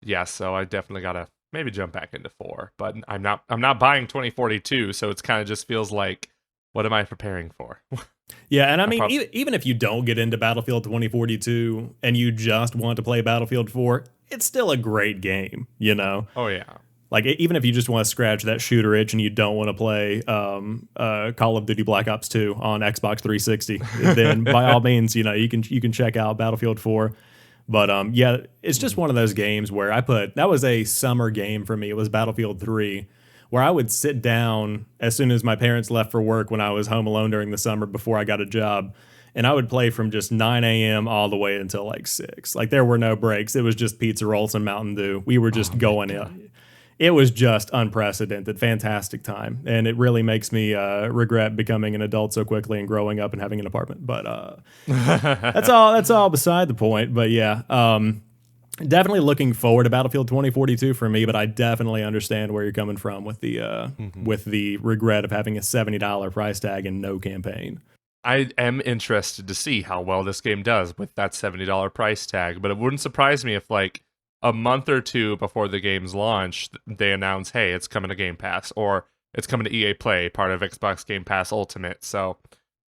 yeah, so I definitely gotta maybe jump back into 4. But I'm not buying 2042, so it's kind of just feels like, what am I preparing for? Yeah, and I mean, even if you don't get into Battlefield 2042 and you just want to play Battlefield 4, it's still a great game, Oh yeah. Like, even if you just want to scratch that shooter itch and you don't want to play Call of Duty Black Ops 2 on Xbox 360, then by all means, you can check out Battlefield 4. But yeah, it's just one of those games where that was a summer game for me. It was Battlefield 3, where I would sit down as soon as my parents left for work when I was home alone during the summer before I got a job. And I would play from just 9 a.m. all the way until like 6. Like, there were no breaks. It was just pizza rolls and Mountain Dew. We were just going in. It was just unprecedented, fantastic time. And it really makes me regret becoming an adult so quickly and growing up and having an apartment. But that's all beside the point. But yeah, definitely looking forward to Battlefield 2042 for me, but I definitely understand where you're coming from with the regret of having a $70 price tag and no campaign. I am interested to see how well this game does with that $70 price tag, but it wouldn't surprise me if, like, a month or two before the game's launch, they announce, hey, it's coming to Game Pass, or it's coming to EA Play, part of Xbox Game Pass Ultimate. So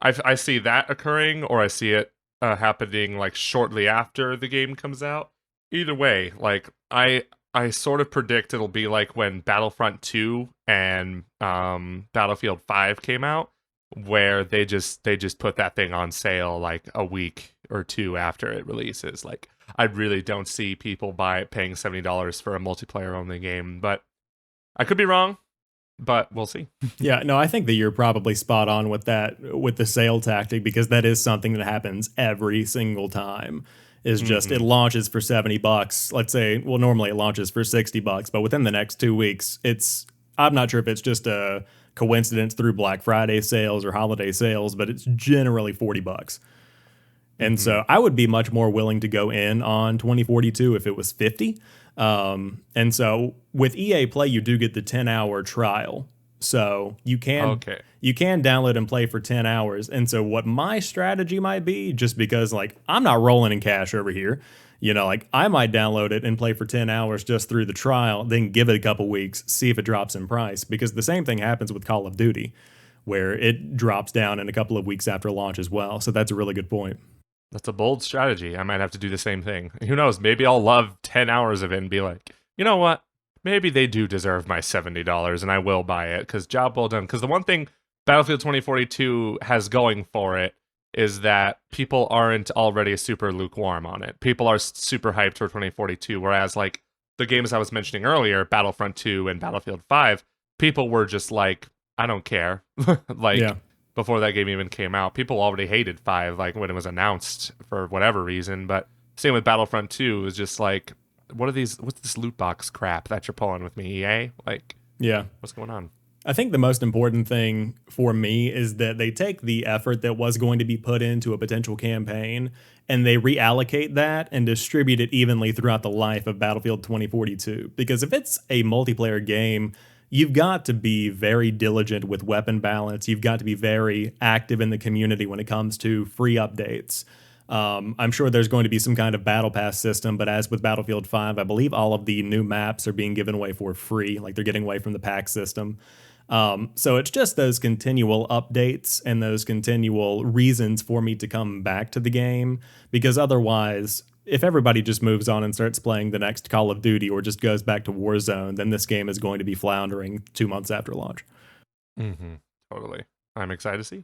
I see that occurring, or I see it happening like shortly after the game comes out. Either way, like I sort of predict it'll be like when Battlefront 2 and Battlefield 5 came out, where they just put that thing on sale like a week or two after it releases. Like, I really don't see people paying $70 for a multiplayer only game, but I could be wrong, but we'll see. Yeah, no, I think that you're probably spot on with that, with the sale tactic, because that is something that happens every single time. Is just it launches for $70. Let's say, well, normally it launches for $60, but within the next 2 weeks, I'm not sure if it's just a coincidence through Black Friday sales or holiday sales, but it's generally $40. And so I would be much more willing to go in on 2042 if it was 50. And so with EA Play, you do get the 10-hour trial. So you can download and play for 10 hours. And so what my strategy might be, just because like I'm not rolling in cash over here, like I might download it and play for 10 hours just through the trial, then give it a couple weeks, see if it drops in price. Because the same thing happens with Call of Duty, where it drops down in a couple of weeks after launch as well. So that's a really good point. That's a bold strategy. I might have to do the same thing. Who knows? Maybe I'll love 10 hours of it and be like, you know what? Maybe they do deserve my $70 and I will buy it, because job well done. Because the one thing Battlefield 2042 has going for it is that people aren't already super lukewarm on it. People are super hyped for 2042, whereas like the games I was mentioning earlier, Battlefront 2 and Battlefield 5, people were just like, I don't care. Before that game even came out, people already hated 5 like when it was announced for whatever reason. But same with Battlefront 2, it was just like, what's this loot box crap that you're pulling with me, EA? Like, what's going on? I think the most important thing for me is that they take the effort that was going to be put into a potential campaign and they reallocate that and distribute it evenly throughout the life of Battlefield 2042. Because if it's a multiplayer game, you've got to be very diligent with weapon balance. You've got to be very active in the community when it comes to free updates. I'm sure there's going to be some kind of battle pass system, but as with Battlefield 5, I believe all of the new maps are being given away for free, like they're getting away from the pack system. So it's just those continual updates and those continual reasons for me to come back to the game, because otherwise, if everybody just moves on and starts playing the next Call of Duty or just goes back to Warzone, then this game is going to be floundering 2 months after launch. Totally. I'm excited to see.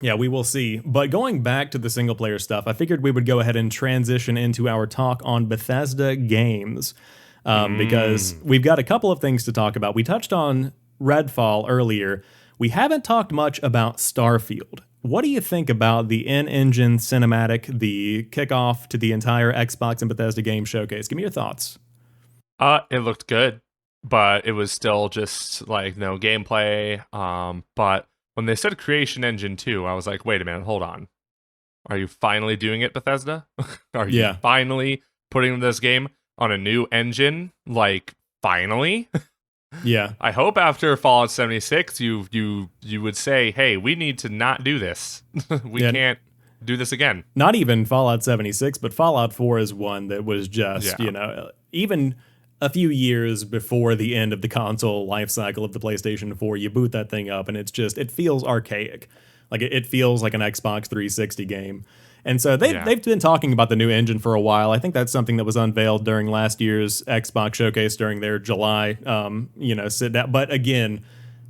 Yeah, we will see. But going back to the single player stuff, I figured we would go ahead and transition into our talk on Bethesda games, because we've got a couple of things to talk about. We touched on Redfall earlier. We haven't talked much about Starfield. What do you think about the in-engine cinematic, the kickoff to the entire Xbox and Bethesda game showcase? Give me your thoughts. It looked good, but it was still just like no gameplay. But when they said Creation Engine 2, I was like, wait a minute, hold on. Are you finally doing it, Bethesda? Are you finally putting this game on a new engine? Like, finally? Yeah. I hope after Fallout 76, you would say, hey, we need to not do this. We can't do this again. Not even Fallout 76, but Fallout 4 is one that was just, even a few years before the end of the console life cycle of the PlayStation 4, you boot that thing up and it feels archaic. Like it feels like an Xbox 360 game. And so they've been talking about the new engine for a while. I think that's something that was unveiled during last year's Xbox showcase during their July, sit down. But again,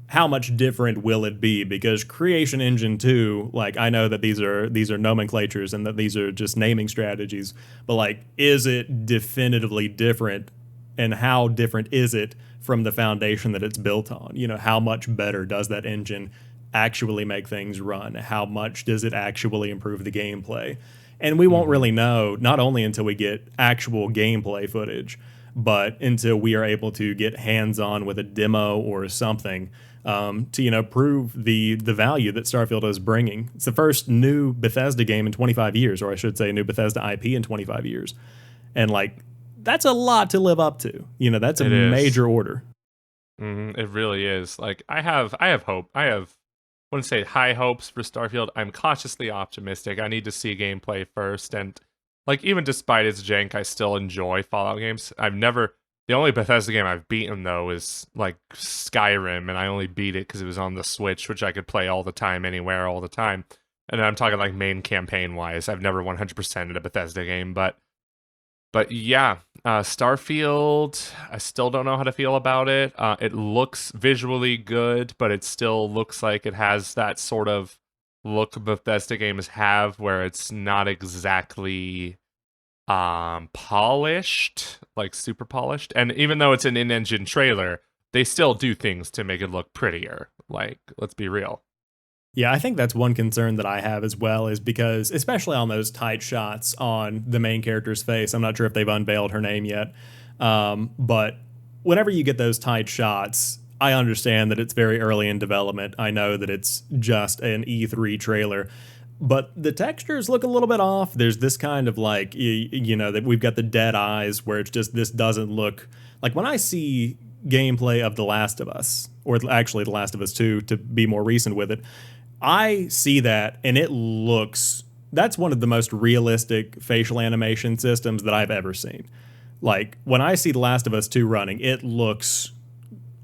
how much different will it be? Because Creation Engine 2, like I know that these are nomenclatures and that these are just naming strategies, but like, is it definitively different? And how different is it from the foundation that it's built on? How much better does that engine actually make things run? How much does it actually improve the gameplay? And we won't really know, not only until we get actual gameplay footage, but until we are able to get hands-on with a demo or something to prove the value that Starfield is bringing. It's the first new Bethesda game in 25 years, or I should say new Bethesda IP in 25 years. And like, that's a lot to live up to. That's a major order. It really is. Like, I have hope. I wouldn't say high hopes for Starfield. I'm cautiously optimistic. I need to see gameplay first, and like even despite its jank, I still enjoy Fallout games. The only Bethesda game I've beaten though is like Skyrim, and I only beat it because it was on the Switch, which I could play all the time, anywhere, all the time. And I'm talking like main campaign wise. I've never 100%ed a Bethesda game, but yeah, Starfield, I still don't know how to feel about it. It looks visually good, but it still looks like it has that sort of look Bethesda games have, where it's not exactly polished, like super polished. And even though it's an in-engine trailer, they still do things to make it look prettier. Like, let's be real. Yeah, I think that's one concern that I have as well, is because, especially on those tight shots on the main character's face, I'm not sure if they've unveiled her name yet, but whenever you get those tight shots, I understand that it's very early in development. I know that it's just an E3 trailer, but the textures look a little bit off. There's this kind of like, you know, that we've got the dead eyes where it's just, this doesn't look like, when I see gameplay of The Last of Us, or actually The Last of Us 2 to be more recent with it, I see that and it looks, that's one of the most realistic facial animation systems that I've ever seen. Like, when I see The Last of Us 2 running, it looks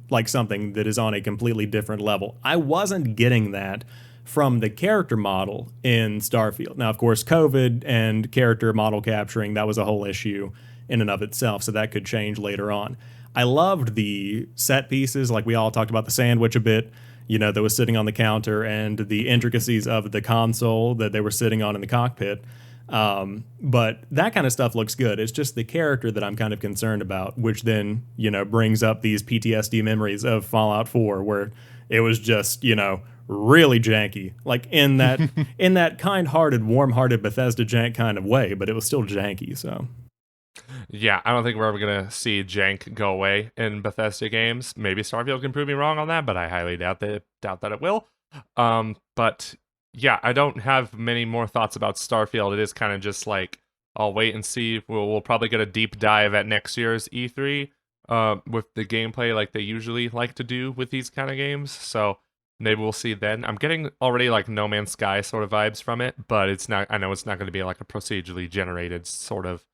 like something that is on a completely different level. I wasn't getting that from the character model in Starfield. Now, of course, COVID and character model capturing, that was a whole issue in and of itself, so that could change later on. I loved the set pieces, like we all talked about the sandwich a bit, you know, that was sitting on the counter, and the intricacies of the console that they were sitting on in the cockpit. But that kind of stuff looks good. It's just the character that I'm kind of concerned about, which then, you know, brings up these PTSD memories of Fallout 4, where it was just, you know, really janky, like in that in that kind-hearted, warm-hearted Bethesda jank kind of way, but it was still janky. So yeah, I don't think we're ever gonna see jank go away in Bethesda games. Maybe Starfield can prove me wrong on that, but I highly doubt that it will. But yeah, I don't have many more thoughts about Starfield. It is kind of just like, I'll wait and see. We'll probably get a deep dive at next year's E3 with the gameplay like they usually like to do with these kind of games. So maybe we'll see then. I'm getting already like No Man's Sky sort of vibes from it, but it's not. I know it's not going to be like a procedurally generated sort of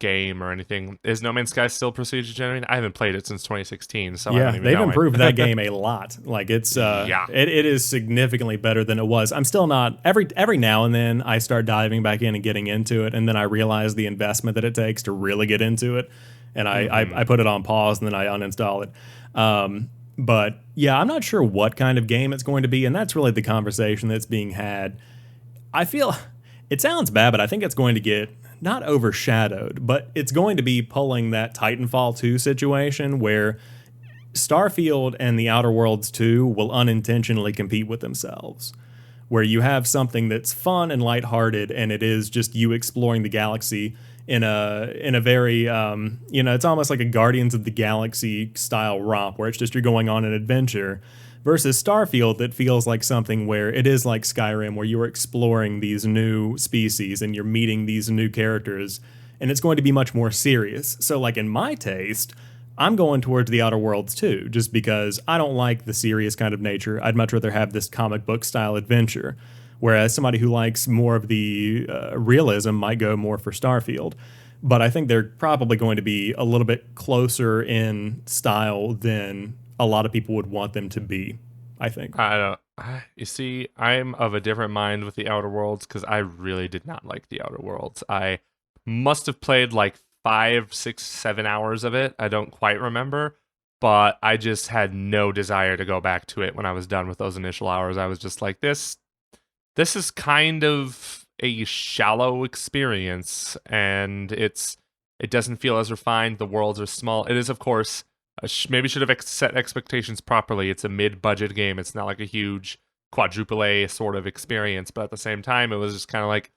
game or anything. Is No Man's Sky still procedurally generated? I haven't played it since 2016, so I don't even they've know improved that game a lot. Like, it's it is significantly better than it was. I'm still not, every now and then I start diving back in and getting into it, and then I realize the investment that it takes to really get into it, and I put it on pause and then I uninstall it. But yeah, I'm not sure what kind of game it's going to be, and that's really the conversation that's being had. I feel, it sounds bad, but I think it's going to get not overshadowed, but it's going to be pulling that Titanfall 2 situation where Starfield and the Outer Worlds 2 will unintentionally compete with themselves, where you have something that's fun and lighthearted, and it is just you exploring the galaxy in a very you know, it's almost like a Guardians of the Galaxy style romp, where it's just you're going on an adventure, versus Starfield that feels like something where it is like Skyrim, where you're exploring these new species and you're meeting these new characters, and it's going to be much more serious. So like, in my taste, I'm going towards the Outer Worlds too, just because I don't like the serious kind of nature. I'd much rather have this comic book style adventure, whereas somebody who likes more of the realism might go more for Starfield. But I think they're probably going to be a little bit closer in style than a lot of people would want them to be, I think. I don't. You see, I'm of a different mind with the Outer Worlds, because I really did not like the Outer Worlds. I must have played like 5, 6, 7 hours of it. I don't quite remember, but I just had no desire to go back to it when I was done with those initial hours. I was just like, this is kind of a shallow experience, and it doesn't feel as refined. The worlds are small. It is, of course, maybe should have set expectations properly. It's a mid-budget game. It's not like a huge quadruple A sort of experience, but at the same time, it was just kind of like,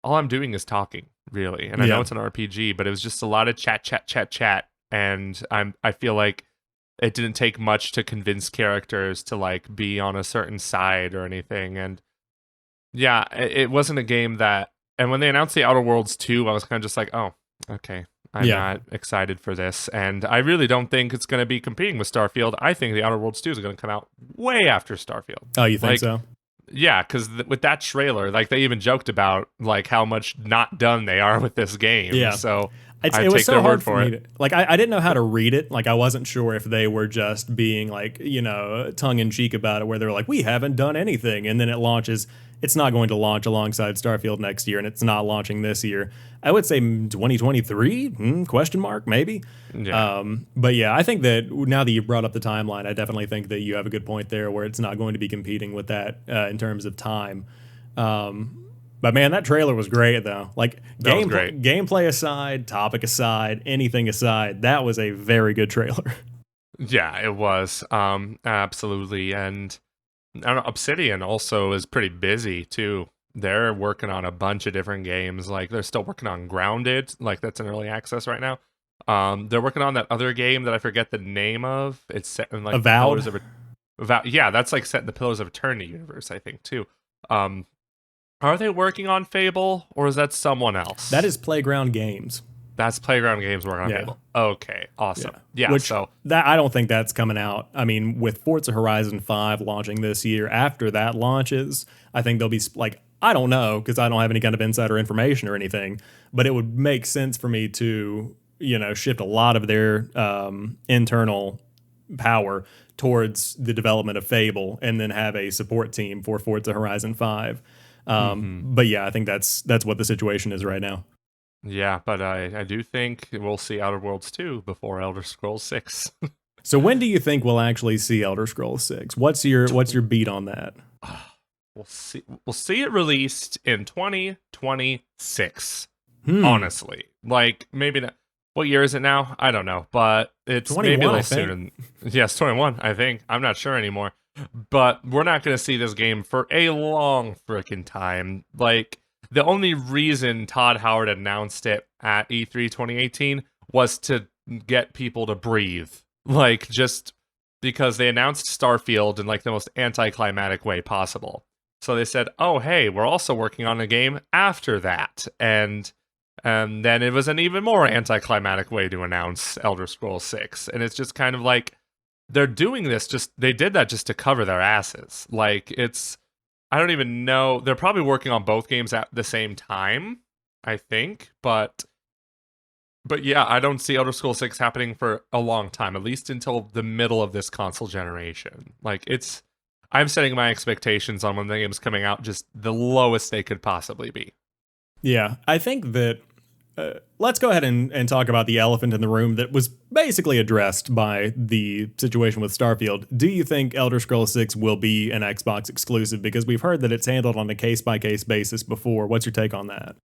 all I'm doing is talking, really. And I know it's an RPG, but it was just a lot of chat, and I feel like it didn't take much to convince characters to like be on a certain side or anything. And yeah, it wasn't a game that. And when they announced the Outer Worlds 2, I was kind of just like, oh, okay. I'm not excited for this, and I really don't think it's going to be competing with Starfield. I think the Outer Worlds 2 is going to come out way after Starfield. Oh, you think so? Yeah, because with that trailer, like they even joked about like how much not done they are with this game. Yeah. So It was so hard for me to, like, I didn't know how to read it. Like, I wasn't sure if they were just being like, tongue-in-cheek about it, where they're like, we haven't done anything, and then it launches. It's not going to launch alongside Starfield next year, and it's not launching this year. I would say 2023, question mark, maybe. Yeah. But yeah, I think that now that you brought up the timeline, I definitely think that you have a good point there, where it's not going to be competing with that in terms of time. But man, that trailer was great though. Like gameplay aside, topic aside, anything aside, that was a very good trailer. Yeah, it was. Absolutely. And I don't know, Obsidian also is pretty busy too. They're working on a bunch of different games. Like they're still working on Grounded, like that's in early access right now. They're working on that other game that I forget the name of. It's set in like Avowed. Yeah, that's like set in the Pillars of Eternity universe, I think too. Are they working on Fable, or is that someone else? That is Playground Games. That's Playground Games working on Fable. Okay, awesome. Yeah, so that I don't think that's coming out. I mean, with Forza Horizon 5 launching this year, after that launches, I think they'll be like, I don't know, because I don't have any kind of insider information or anything, but it would make sense for me to, shift a lot of their internal power towards the development of Fable and then have a support team for Forza Horizon 5. But yeah, I think that's what the situation is right now. Yeah, but I do think we'll see Outer Worlds 2 before Elder Scrolls 6. So when do you think we'll actually see Elder Scrolls 6? What's your beat on that? We'll see it released in 2026. Honestly, like maybe not. What year is it now? I don't know, but it's maybe a little sooner. Yes, 21. I think I'm not sure anymore. But we're not going to see this game for a long freaking time. Like, the only reason Todd Howard announced it at E3 2018 was to get people to breathe. Like, just because they announced Starfield in, like, the most anticlimactic way possible. So they said, oh, hey, we're also working on a game after that. And then it was an even more anticlimactic way to announce Elder Scrolls 6. And it's just kind of like, they're doing this they did that just to cover their asses. Like, I don't even know. They're probably working on both games at the same time, I think. But yeah, I don't see Elder Scrolls 6 happening for a long time, at least until the middle of this console generation. Like, I'm setting my expectations on when the game's coming out just the lowest they could possibly be. Yeah, I think that let's go ahead and talk about the elephant in the room that was basically addressed by the situation with Starfield. Do you think Elder Scrolls 6 will be an Xbox exclusive? Because we've heard that it's handled on a case-by-case basis before. What's your take on that?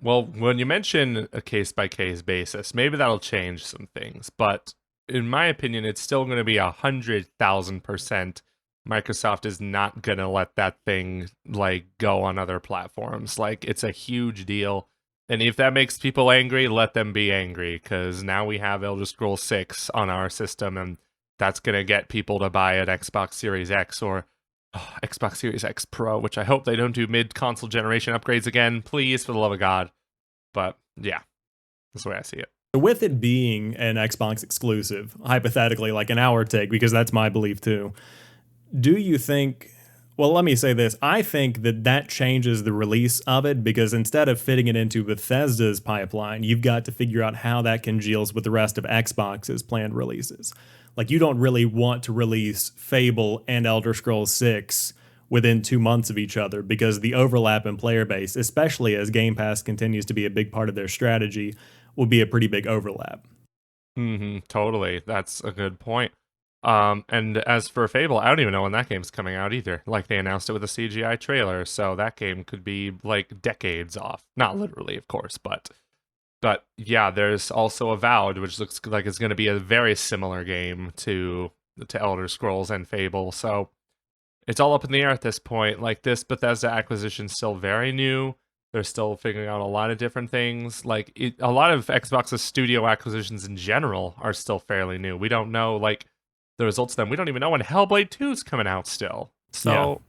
Well, when you mention a case-by-case basis, maybe that'll change some things. But in my opinion, it's still going to be 100,000%. Microsoft is not going to let that thing like go on other platforms. Like, it's a huge deal. And if that makes people angry, let them be angry, because now we have Elder Scrolls 6 on our system, and that's going to get people to buy an Xbox Series X or Xbox Series X Pro, which I hope they don't do mid-console generation upgrades again, please, for the love of God. But yeah, that's the way I see it. With it being an Xbox exclusive, hypothetically, like an hour take, because that's my belief too, do you think... Well, let me say this. I think that changes the release of it, because instead of fitting it into Bethesda's pipeline, you've got to figure out how that congeals with the rest of Xbox's planned releases. Like, you don't really want to release Fable and Elder Scrolls 6 within 2 months of each other, because the overlap in player base, especially as Game Pass continues to be a big part of their strategy, will be a pretty big overlap. Totally. That's a good point. And as for Fable, I don't even know when that game's coming out either. Like, they announced it with a CGI trailer, so that game could be like decades off. Not literally, of course, but yeah, there's also Avowed, which looks like it's going to be a very similar game to Elder Scrolls and Fable. So it's all up in the air at this point. Like, this Bethesda acquisition's still very new. They're still figuring out a lot of different things. Like, a lot of Xbox's studio acquisitions in general are still fairly new. We don't know, like, the results of them. We don't even know when Hellblade 2 is coming out still. So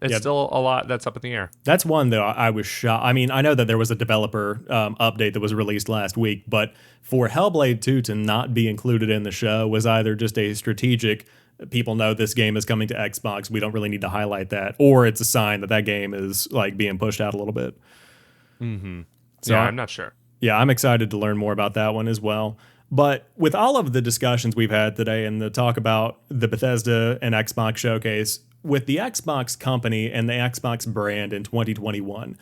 it's still a lot that's up in the air. That's one that I was shocked. I mean, I know that there was a developer update that was released last week, but for Hellblade 2 to not be included in the show was either just a strategic people know this game is coming to Xbox. We don't really need to highlight that, or it's a sign that that game is like being pushed out a little bit. Mm-hmm. So Yeah, I'm not sure. yeah, I'm excited to learn more about that one as well. But with all of the discussions we've had today and the talk about the Bethesda and Xbox showcase, with the Xbox company and the Xbox brand in 2021,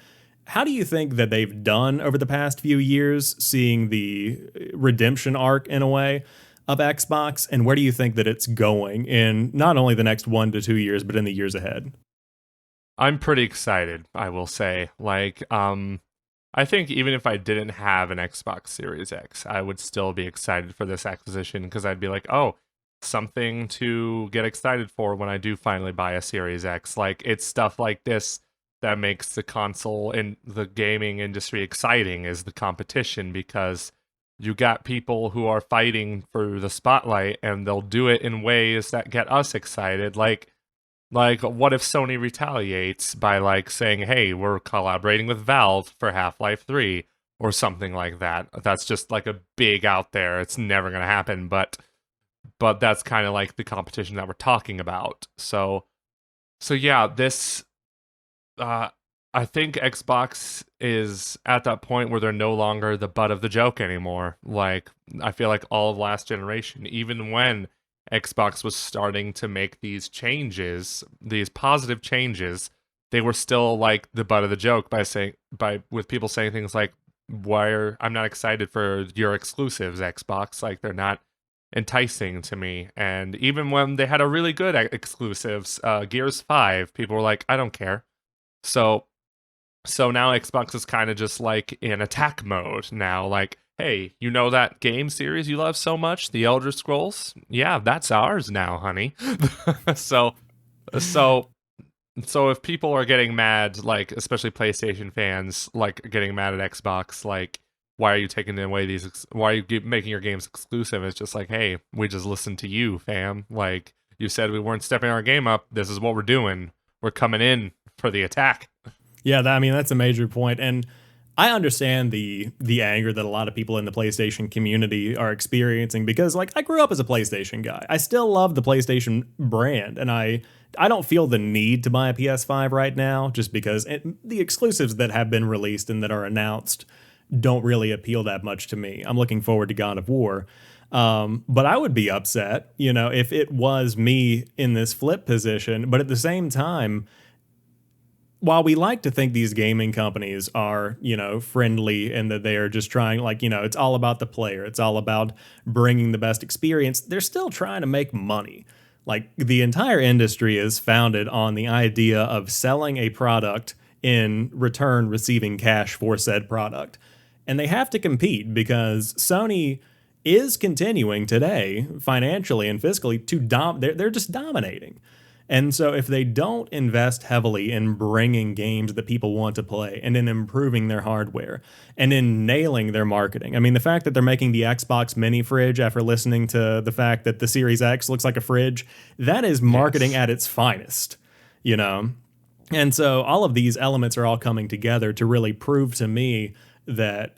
how do you think that they've done over the past few years, seeing the redemption arc in a way of Xbox? And where do you think that it's going in not only the next 1 to 2 years, but in the years ahead? I'm pretty excited, I will say. I think even if I didn't have an Xbox Series X, I would still be excited for this acquisition because I'd be like, oh, something to get excited for when I do finally buy a Series X. Like, it's stuff like this that makes the console and the gaming industry exciting, is the competition, because you got people who are fighting for the spotlight and they'll do it in ways that get us excited. Like, what if Sony retaliates by, like, saying, hey, we're collaborating with Valve for Half-Life 3 or something like that? That's just, like, a big out there. It's never going to happen, but that's kind of like the competition that we're talking about. So yeah, this, I think Xbox is at that point where they're no longer the butt of the joke anymore. Like, I feel like all of last generation, even when Xbox was starting to make these changes, these positive changes, they were still like the butt of the joke with people saying things like, I'm not excited for your exclusives, Xbox. Like, they're not enticing to me. And even when they had a really good exclusives, Gears 5, people were like, I don't care. So now Xbox is kind of just like in attack mode now. Like, hey, you know that game series you love so much, The Elder Scrolls? Yeah, that's ours now, honey. so if people are getting mad, like especially PlayStation fans, like getting mad at Xbox, like, why are you taking away these? Why are you making your games exclusive? It's just like, hey, we just listened to you, fam. Like, you said we weren't stepping our game up. This is what we're doing. We're coming in for the attack. Yeah, I mean, that's a major point. And I understand the anger that a lot of people in the PlayStation community are experiencing, because, like, I grew up as a PlayStation guy. I still love the PlayStation brand, and I don't feel the need to buy a PS5 right now, just because the exclusives that have been released and that are announced don't really appeal that much to me. I'm looking forward to God of War. But I would be upset, if it was me in this flip position. But at the same time, while we like to think these gaming companies are, friendly and that they are just trying, like, it's all about the player, it's all about bringing the best experience, they're still trying to make money. Like, the entire industry is founded on the idea of selling a product, in return receiving cash for said product. And they have to compete, because Sony is continuing today, financially and fiscally, they're just dominating. And so if they don't invest heavily in bringing games that people want to play, and in improving their hardware, and in nailing their marketing. I mean, the fact that they're making the Xbox mini fridge after listening to the fact that the Series X looks like a fridge, that is marketing at its finest, And so all of these elements are all coming together to really prove to me that,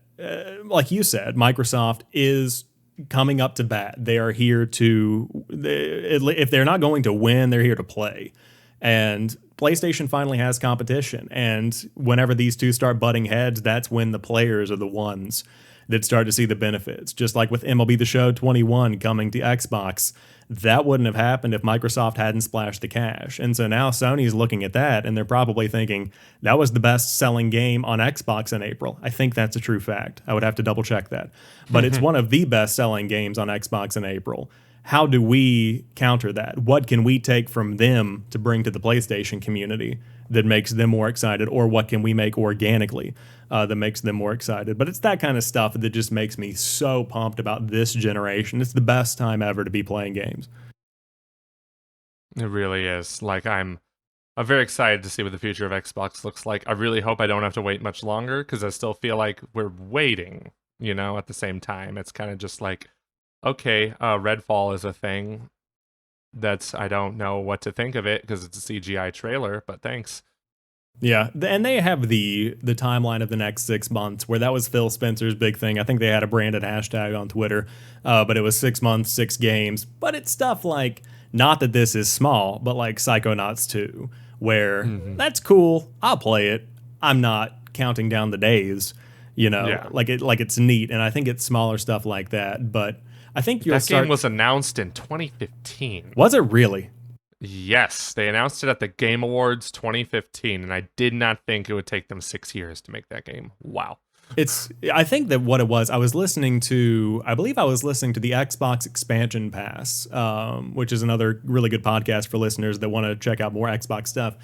like you said, Microsoft is coming up to bat. They are here if they're not going to win, they're here to play. And PlayStation finally has competition. And whenever these two start butting heads, that's when the players are the ones that start to see the benefits. Just like with MLB The Show 21 coming to Xbox, that wouldn't have happened if Microsoft hadn't splashed the cash. And so now Sony's looking at that, and they're probably thinking, that was the best-selling game on Xbox in April. I think that's a true fact. I would have to double-check that. But it's one of the best-selling games on Xbox in April. How do we counter that? What can we take from them to bring to the PlayStation community that makes them more excited? Or what can we make organically that makes them more excited? But it's that kind of stuff that just makes me so pumped about this generation. It's the best time ever to be playing games. It really is. Like, I'm very excited to see what the future of Xbox looks like. I really hope I don't have to wait much longer, because I still feel like we're waiting, at the same time. It's kind of just like, okay, Redfall is a thing I don't know what to think of it, because it's a CGI trailer, but thanks. Yeah, and they have the timeline of the next 6 months, where that was Phil Spencer's big thing. I think they had a branded hashtag on Twitter, but it was 6 months, 6 games. But it's stuff like Not that this is small, but like Psychonauts 2, where Mhm. that's cool. I'll play it. I'm not counting down the days, Yeah. like it's neat. And I think it's smaller stuff like that. But I think you'll That game start. was announced in 2015. Was it really? Yes, they announced it at the Game Awards 2015, and I did not think it would take them 6 years to make that game. Wow. I think that what it was, I believe I was listening to the Xbox Expansion Pass, which is another really good podcast for listeners that want to check out more Xbox stuff.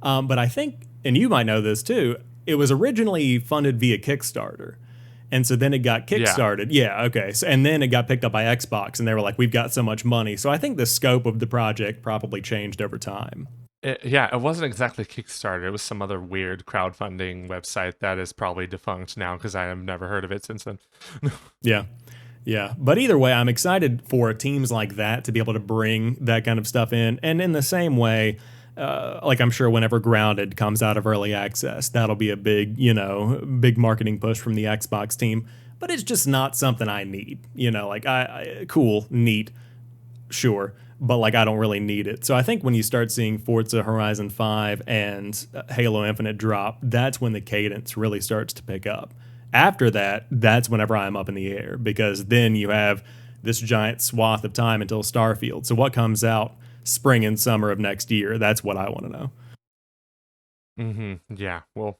But I think, and you might know this too, it was originally funded via Kickstarter. And so then it got kickstarted. Yeah, okay. So, and then it got picked up by Xbox, and they were like, we've got so much money. So I think the scope of the project probably changed over time. It wasn't exactly Kickstarter. It was some other weird crowdfunding website that is probably defunct now because I have never heard of it since then. Yeah. Yeah. But either way, I'm excited for teams like that to be able to bring that kind of stuff in. And in the same way, like I'm sure whenever Grounded comes out of early access, that'll be a big, big marketing push from the Xbox team. But it's just not something I need. Like cool, neat, sure. But like I don't really need it. So I think when you start seeing Forza Horizon 5 and Halo Infinite drop, that's when the cadence really starts to pick up. After that, that's whenever I'm up in the air, because then you have this giant swath of time until Starfield. So what comes out spring and summer of next year? That's what I want to know. Yeah. Well,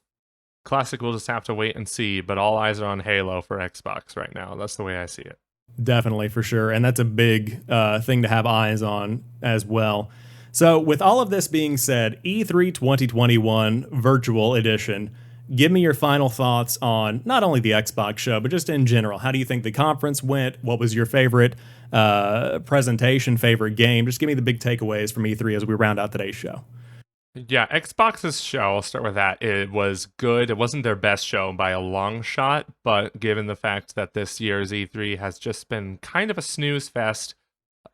Classic will just have to wait and see, but all eyes are on Halo for Xbox right now. That's the way I see it. Definitely, for sure. And that's a big thing to have eyes on as well. So with all of this being said, E3 2021 Virtual Edition, give me your final thoughts on not only the Xbox show, but just in general. How do you think the conference went? What was your favorite presentation, favorite game? Just give me the big takeaways from E3 as we round out today's show. Yeah, Xbox's show, I'll start with that. It was good. It wasn't their best show by a long shot, but given the fact that this year's E3 has just been kind of a snooze fest,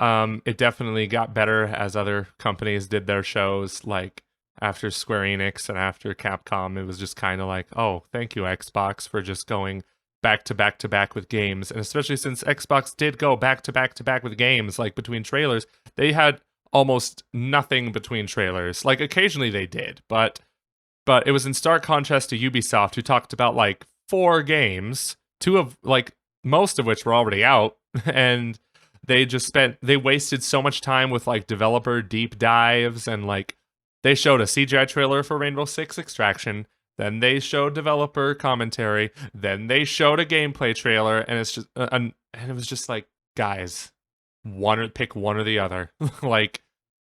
it definitely got better as other companies did their shows. Like after Square Enix and after Capcom, it was just kind of like, oh, thank you, Xbox, for just going back to back to back with games. And especially since Xbox did go back to back to back with games, like between trailers, they had almost nothing between trailers. Like occasionally they did, but it was in stark contrast to Ubisoft, who talked about like 4 games, most of which were already out, and they wasted so much time with like developer deep dives, and like they showed a CGI trailer for Rainbow Six Extraction, then they showed developer commentary, then they showed a gameplay trailer, and it's just and it was just like, guys, pick one or the other. Like,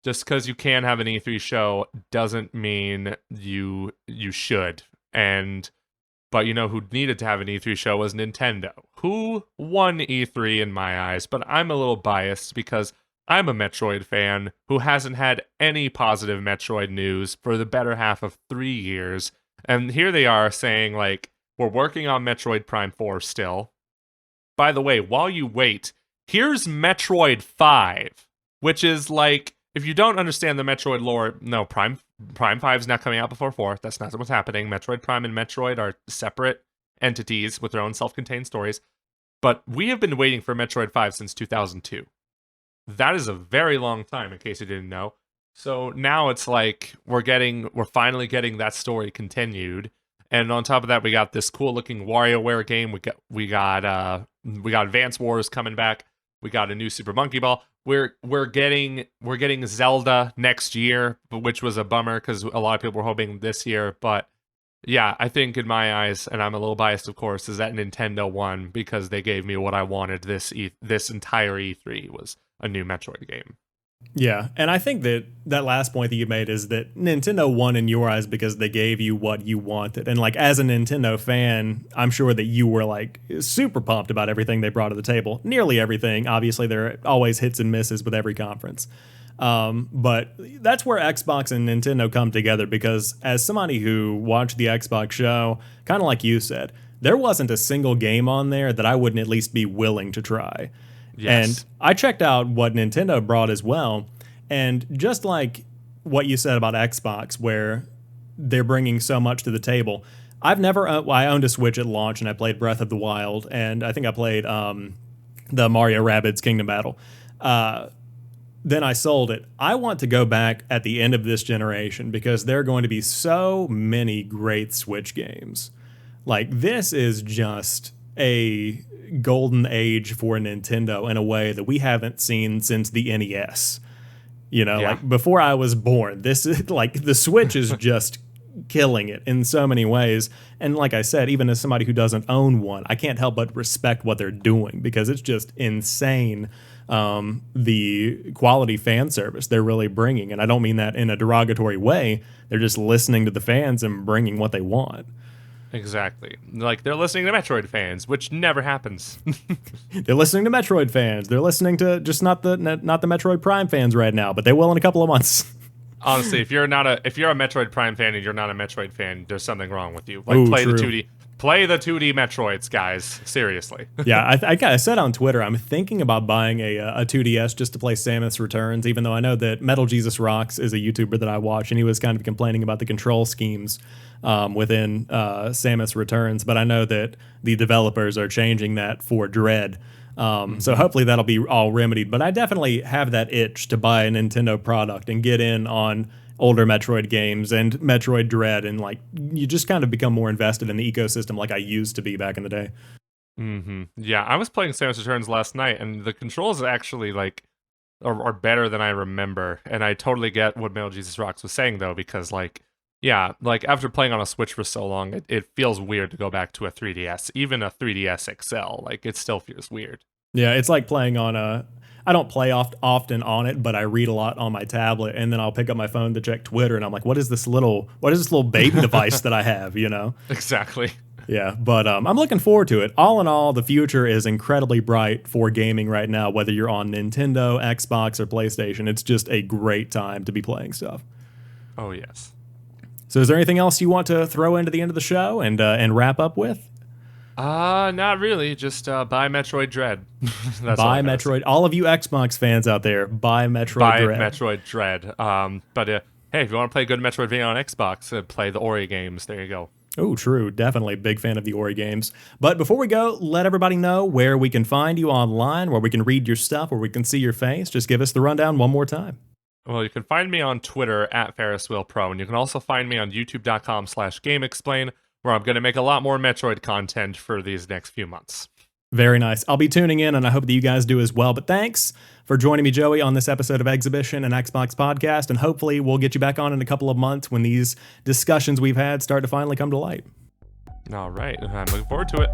just because you can have an E3 show doesn't mean you should. But you know who needed to have an E3 show was Nintendo, who won E3 in my eyes. But I'm a little biased because I'm a Metroid fan who hasn't had any positive Metroid news for the better half of 3 years. And here they are saying, like, we're working on Metroid Prime 4 still. By the way, while you wait, here's Metroid 5, which is like, if you don't understand the Metroid lore, no, Prime 5 is not coming out before 4. That's not what's happening. Metroid Prime and Metroid are separate entities with their own self-contained stories. But we have been waiting for Metroid 5 since 2002. That is a very long time, in case you didn't know. So now it's like we're finally getting that story continued. And on top of that, we got this cool-looking WarioWare game. We got Advance Wars coming back. We got a new Super Monkey Ball. We're getting Zelda next year, which was a bummer because a lot of people were hoping this year. But yeah, I think in my eyes, and I'm a little biased, of course, is that Nintendo won because they gave me what I wanted. This entire E3 was a new Metroid game. Yeah, and I think that last point that you made is that Nintendo won in your eyes because they gave you what you wanted. And like as a Nintendo fan, I'm sure that you were like super pumped about everything they brought to the table. Nearly everything. Obviously, there are always hits and misses with every conference. But that's where Xbox and Nintendo come together, because as somebody who watched the Xbox show, kind of like you said, there wasn't a single game on there that I wouldn't at least be willing to try. Yes. And I checked out what Nintendo brought as well. And just like what you said about Xbox, where they're bringing so much to the table, I owned a Switch at launch and I played Breath of the Wild. And I think I played the Mario Rabbids Kingdom Battle. then I sold it. I want to go back at the end of this generation because there are going to be so many great Switch games. Like, this is just a golden age for Nintendo in a way that we haven't seen since the NES. Like before I was born, this is like the Switch is just killing it in so many ways. And like I said, even as somebody who doesn't own one, I can't help but respect what they're doing because it's just insane. The quality fan service they're really bringing. And I don't mean that in a derogatory way. They're just listening to the fans and bringing what they want. Exactly. Like, they're listening to Metroid fans, which never happens. They're listening to Metroid fans. They're listening to just not the Metroid Prime fans right now, but they will in a couple of months. Honestly, if you're a Metroid Prime fan and you're not a Metroid fan, there's something wrong with you. Like, play the 2D Metroids, guys. Seriously. Yeah, I said on Twitter, I'm thinking about buying a 2DS just to play Samus Returns, even though I know that Metal Jesus Rocks is a YouTuber that I watch, and he was kind of complaining about the control schemes within Samus Returns. But I know that the developers are changing that for Dread. So hopefully that'll be all remedied. But I definitely have that itch to buy a Nintendo product and get in on older Metroid games and Metroid Dread, and like you just kind of become more invested in the ecosystem like I used to be back in the day. Yeah, I was playing Samus Returns last night, and the controls actually like are better than I remember. And I totally get what Metal Jesus Rocks was saying though, because like after playing on a Switch for so long, it feels weird to go back to a 3DS, even a 3DS XL. Like, it still feels weird. Yeah, it's like playing on I don't play often on it, but I read a lot on my tablet, and then I'll pick up my phone to check Twitter, and I'm like, what is this little baby device that I have, Exactly. Yeah, but I'm looking forward to it. All in all, the future is incredibly bright for gaming right now, whether you're on Nintendo, Xbox, or PlayStation. It's just a great time to be playing stuff. Oh, yes. So is there anything else you want to throw into the end of the show and wrap up with? Not really. Just buy Metroid Dread. Buy Metroid. All of you Xbox fans out there, buy Metroid Dread. Buy Metroid Dread. But hey, if you want to play a good Metroidvania on Xbox, play the Ori games. There you go. Oh, true. Definitely big fan of the Ori games. But before we go, let everybody know where we can find you online, where we can read your stuff, where we can see your face. Just give us the rundown one more time. Well, you can find me on Twitter at FerrisWheelPro, and you can also find me on YouTube.com/GameXplain, where I'm going to make a lot more Metroid content for these next few months. Very nice. I'll be tuning in, and I hope that you guys do as well. But thanks for joining me, Joey, on this episode of Xhibition and Xbox Podcast, and hopefully we'll get you back on in a couple of months when these discussions we've had start to finally come to light. All right. I'm looking forward to it.